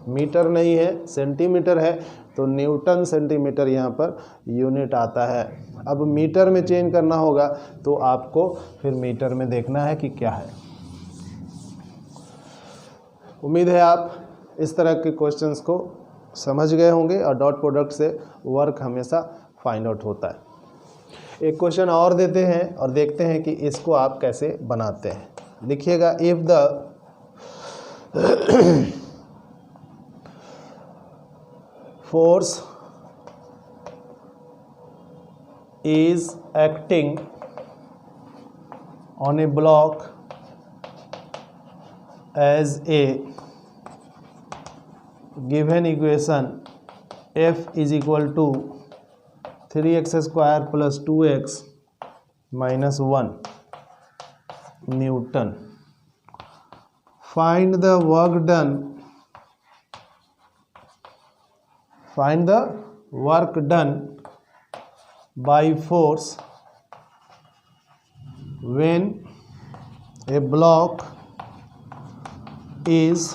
मीटर नहीं है सेंटीमीटर है, तो न्यूटन सेंटीमीटर यहाँ पर यूनिट आता है। अब मीटर में चेंज करना होगा तो आपको फिर मीटर में देखना है कि क्या है। उम्मीद है आप इस तरह के क्वेश्चंस को समझ गए होंगे, और डॉट प्रोडक्ट से वर्क हमेशा फाइंड आउट होता है। एक क्वेश्चन और देते हैं और देखते हैं कि इसको आप कैसे बनाते हैं। लिखिएगा, if the force is acting on a block as a given equation F is equal to 3x square plus 2x minus 1 Newton. Find the work done. Find the work done by force when a block is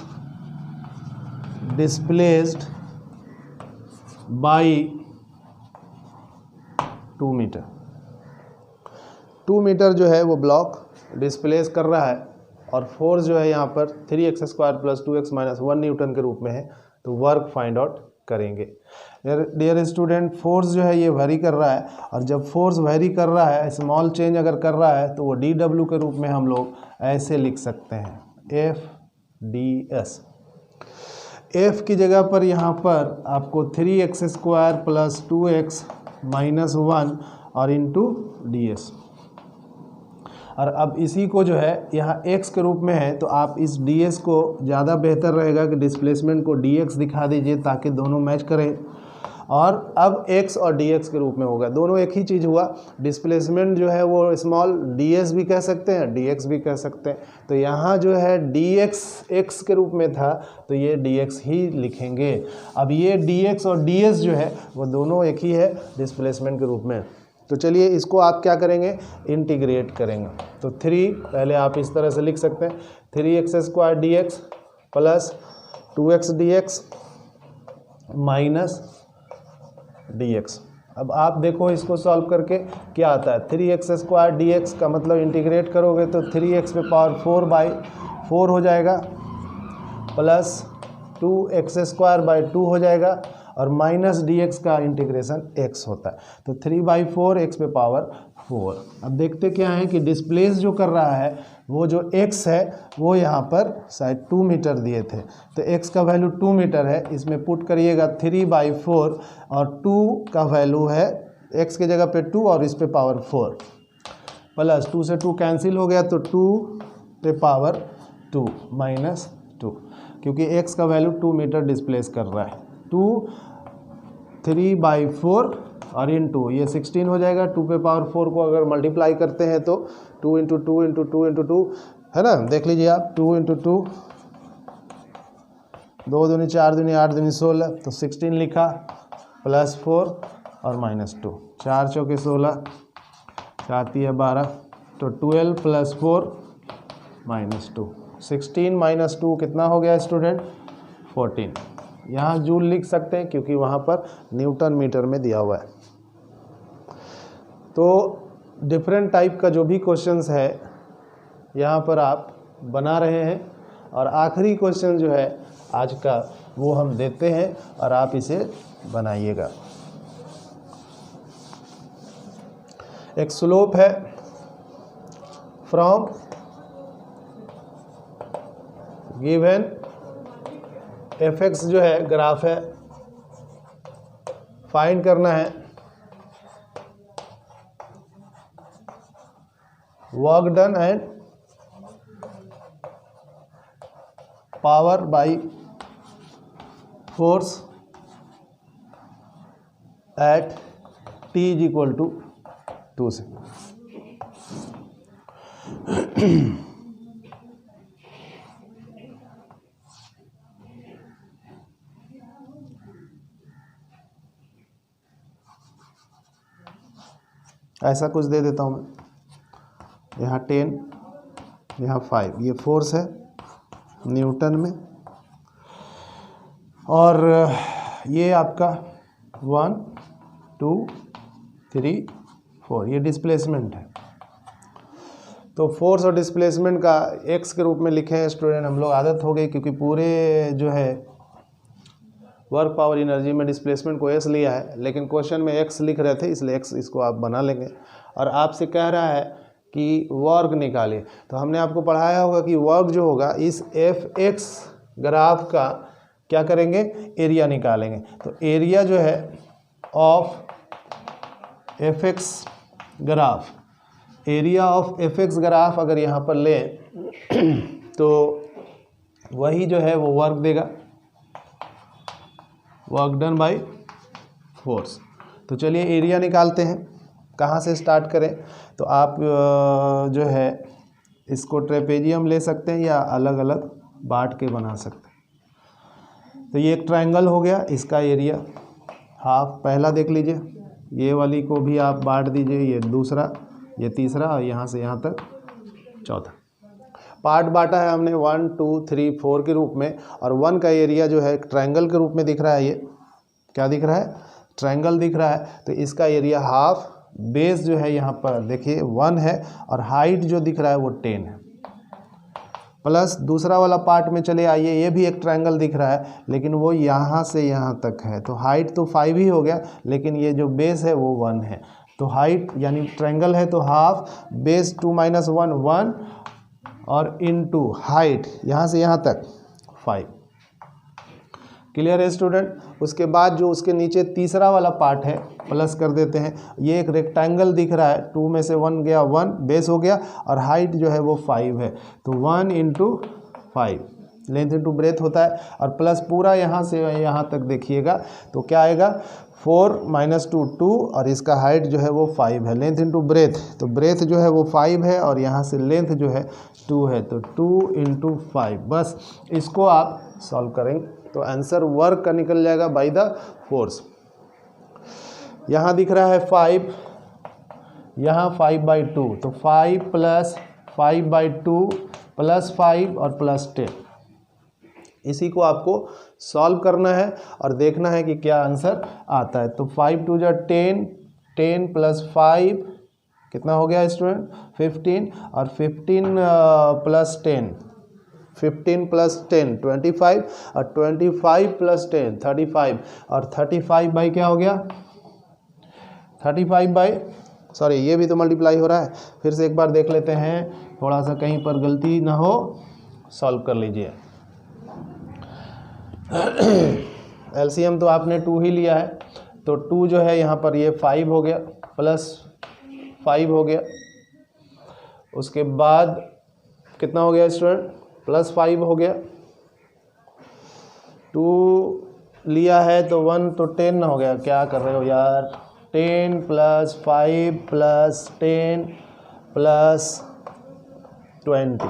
displaced by 2 meter. 2 meter जो है वो block displace कर रहा है, और force जो है यहाँ पर 3x square plus 2x minus 1 Newton के रूप में है। तो वर्क फाइंड आउट करेंगे। डियर स्टूडेंट, फोर्स जो है ये वेरी कर रहा है, और जब फोर्स वेरी कर रहा है, स्मॉल चेंज अगर कर रहा है, तो वो dw के रूप में हम लोग ऐसे लिख सकते हैं, F/ds। F की जगह पर यहाँ पर आपको 3x square plus 2x minus 1 और इंटू ds। और अब इसी को जो है यहाँ x के रूप में है, तो आप इस ds को ज़्यादा बेहतर रहेगा कि डिस्प्लेसमेंट को dx दिखा दीजिए ताकि दोनों मैच करें। और अब x और dx के रूप में होगा, दोनों एक ही चीज़ हुआ। डिस्प्लेसमेंट जो है वो स्मॉल ds भी कह सकते हैं, dx भी कह सकते हैं। तो यहाँ जो है dx x के रूप में था, तो ये dx ही लिखेंगे। अब ये dx और ds जो है वो दोनों एक ही है डिस्प्लेसमेंट के रूप में। तो चलिए इसको आप क्या करेंगे, इंटीग्रेट करेंगे। तो 3 पहले आप इस तरह से लिख सकते हैं, 3x square dx plus 2x dx minus dx। अब आप देखो इसको सॉल्व करके क्या आता है, 3x स्क्वायर dx का मतलब इंटीग्रेट करोगे तो 3x पे पावर 4 बाई 4 हो जाएगा, प्लस 2x स्क्वायर बाई 2 हो जाएगा, और माइनस dx का इंटीग्रेशन x होता है। तो 3/4 x पे पावर 4। अब देखते क्या है कि डिस्प्लेस जो कर रहा है वो जो x है वो यहाँ पर शायद 2 मीटर दिए थे, तो x का वैल्यू 2 मीटर है। इसमें पुट करिएगा 3/4, और 2 का वैल्यू है x के जगह पे 2 और इस पे पावर 4, प्लस 2 से 2 कैंसिल हो गया, तो 2 पे पावर 2 माइनस 2, क्योंकि x का वैल्यू 2 मीटर डिस्प्लेस कर रहा है। 2 3/4 और इंटू ये 16 हो जाएगा। 2 पे पावर 4 को अगर मल्टीप्लाई करते हैं तो 2 इंटू 2 इंटू 2 इंटू 2 है ना, देख लीजिए आप, 2 इंटू 2, 2 दूनी 4 दूनी 8 दूनी 16, तो 16 लिखा, प्लस 4 और माइनस 2, 4 चौके 16, 4 तिया 12, तो 12 प्लस 4 माइनस 2, 16 माइनस 2 कितना हो गया स्टूडेंट, 14। यहाँ जूल लिख सकते हैं क्योंकि वहाँ पर न्यूटन मीटर में दिया हुआ है। तो डिफरेंट टाइप का जो भी क्वेश्चंस है यहाँ पर आप बना रहे हैं, और आखिरी क्वेश्चन जो है आज का वो हम देते हैं और आप इसे बनाइएगा। एक स्लोप है फ्रॉम गिवन fx जो है ग्राफ है, फाइंड करना है work done and power by force at T is equal to 2 से। ऐसा कुछ दे देता हूँ मैं, यहाँ 10, यहाँ 5, ये फोर्स है न्यूटन में, और ये आपका 1 2 3 4 ये डिस्प्लेसमेंट है। तो फोर्स और डिस्प्लेसमेंट का एक्स के रूप में लिखे हैं स्टूडेंट हम लोग, आदत हो गई, क्योंकि पूरे जो है वर्क पावर एनर्जी में डिस्प्लेसमेंट को एक्स लिया है, लेकिन क्वेश्चन में एक्स लिख रहे थे, इसलिए एक्स इसको आप बना लेंगे। और आपसे कह रहा है कि वर्क निकालिए, तो हमने आपको पढ़ाया होगा कि वर्क जो होगा इस एफ एक्स ग्राफ का क्या करेंगे, एरिया निकालेंगे। तो एरिया जो है of F x graph, area of F x graph अगर यहाँ पर ले तो वही जो है वो वर्क देगा, वर्क डन बाय फोर्स। तो चलिए एरिया निकालते हैं। कहाँ से स्टार्ट करें, तो आप जो है इसको ट्रेपेजियम ले सकते हैं या अलग अलग बांट के बना सकते हैं। तो ये एक ट्रायंगल हो गया, इसका एरिया हाफ पहला देख लीजिए, ये वाली को भी आप बांट दीजिए, ये दूसरा, ये तीसरा, और यहाँ से यहाँ तक चौथा। पार्ट बांटा है हमने 1 2 3 4 के रूप में, और 1 का एरिया जो है ट्रायंगल के रूप में दिख रहा है, ये क्या दिख रहा है, ट्रायंगल दिख रहा है। तो इसका एरिया हाफ, बेस जो है यहाँ पर देखिए 1 है, और हाइट जो दिख रहा है वो 10 है। प्लस दूसरा वाला पार्ट में चले आइए, ये भी एक ट्रायंगल दिख रहा है, लेकिन वो यहाँ से यहाँ तक है, तो हाइट तो 5 ही हो गया, लेकिन ये जो बेस है वो 1 है। तो हाइट यानी ट्रायंगल है तो हाफ, बेस 2 - 1 1, और इनटू हाइट यहाँ से यहाँ तक 5। क्लियर है स्टूडेंट। उसके बाद जो उसके नीचे तीसरा वाला पार्ट है, प्लस कर देते हैं, ये एक रेक्टेंगल दिख रहा है, 2 में से 1 गया, 1 बेस हो गया, और हाइट जो है वो 5 है, तो 1 × 5 लेंथ इंटू ब्रेथ होता है, और प्लस पूरा यहाँ से यहाँ तक देखिएगा, तो क्या आएगा 4 - 2 2, और इसका हाइट जो है वो 5 है, लेंथ इंटू ब्रेथ, तो ब्रेथ जो है वो 5 है, और यहाँ से लेंथ जो है 2 है, तो 2 × 5। बस इसको आप सॉल्व करेंगे तो आंसर वर्क का निकल जाएगा बाय द फोर्स। यहाँ दिख रहा है 5, यहाँ 5/2, तो 5 + 5/2 + 5 और +10, इसी को आपको सॉल्व करना है और देखना है कि क्या आंसर आता है। तो 5 2 = 10, 10 + 5 कितना हो गया स्टूडेंट 15, और 15 + 10 15 + 10 25, और 25 + 10 35, और 35 बाई क्या हो गया 35 बाई, सॉरी ये भी तो मल्टीप्लाई हो रहा है, फिर से एक बार देख लेते हैं, थोड़ा सा कहीं पर गलती ना हो, सॉल्व कर लीजिए। एलसीएम तो आपने 2 ही लिया है, तो 2 जो है यहाँ पर ये 5 हो गया, +5 हो गया, उसके बाद कितना हो गया स्टूडेंट +5 हो गया, 2 लिया है तो 1 तो 10 हो गया, क्या कर रहे हो यार, 10 + 5 + 10 + 20,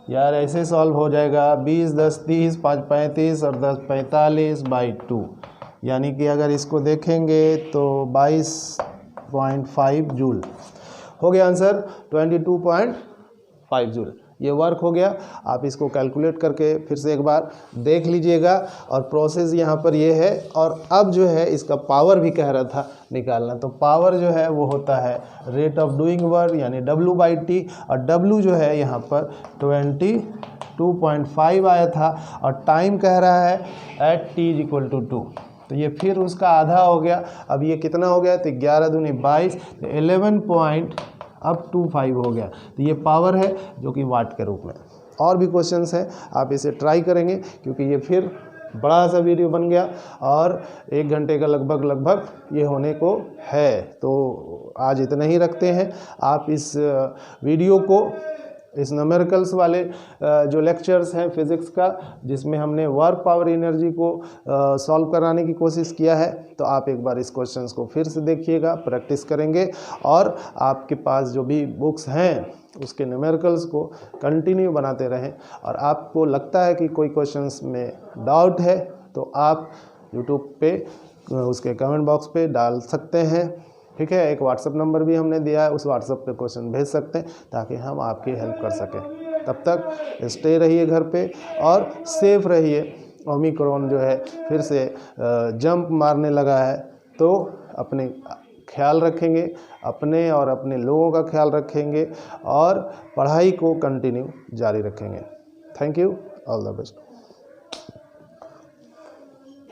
यार ऐसे सॉल्व हो जाएगा 20 10 30 5 35 और 10 45/2, यानी कि अगर इसको देखेंगे तो 22.5 जूल हो गया आंसर, 22.5 जूल ये वर्क हो गया। आप इसको कैलकुलेट करके फिर से एक बार देख लीजिएगा, और प्रोसेस यहाँ पर ये है। और अब जो है इसका पावर भी कह रहा था निकालना, तो पावर जो है वो होता है रेट ऑफ डूइंग वर्क यानी W/T, और W जो है यहाँ पर 22.5 आया था, और टाइम कह रहा है एट T = 2, तो ये फिर उसका आधा हो गया। अब ये कितना हो गया, तो 11 दूनी 22, तो 11.25 हो गया। तो ये पावर है जो कि वाट के रूप में। और भी क्वेश्चंस हैं, आप इसे ट्राई करेंगे, क्योंकि ये फिर बड़ा सा वीडियो बन गया और 1 घंटे का लगभग ये होने को है। तो आज इतना ही रखते हैं। आप इस वीडियो को इस न्यूमेरिकल्स वाले जो लेक्चर्स हैं फिज़िक्स का, जिसमें हमने वर्क पावर एनर्जी को सॉल्व कराने की कोशिश किया है, तो आप एक बार इस क्वेश्चंस को फिर से देखिएगा, प्रैक्टिस करेंगे और आपके पास जो भी बुक्स हैं उसके न्यूमेरिकल्स को कंटिन्यू बनाते रहें। और आपको लगता है कि कोई क्वेश्चंस में डाउट है तो आप यूट्यूब पे उसके कमेंट बॉक्स पे डाल सकते हैं, ठीक है। एक व्हाट्सएप नंबर भी हमने दिया है, उस व्हाट्सएप पे क्वेश्चन भेज सकते हैं ताकि हम आपकी हेल्प कर सकें। तब तक स्टे रहिए घर पे और सेफ रहिए। ओमिक्रॉन जो है फिर से जंप मारने लगा है, तो अपने ख्याल रखेंगे, अपने और अपने लोगों का ख्याल रखेंगे और पढ़ाई को कंटिन्यू जारी रखेंगे। Thank you, all the best.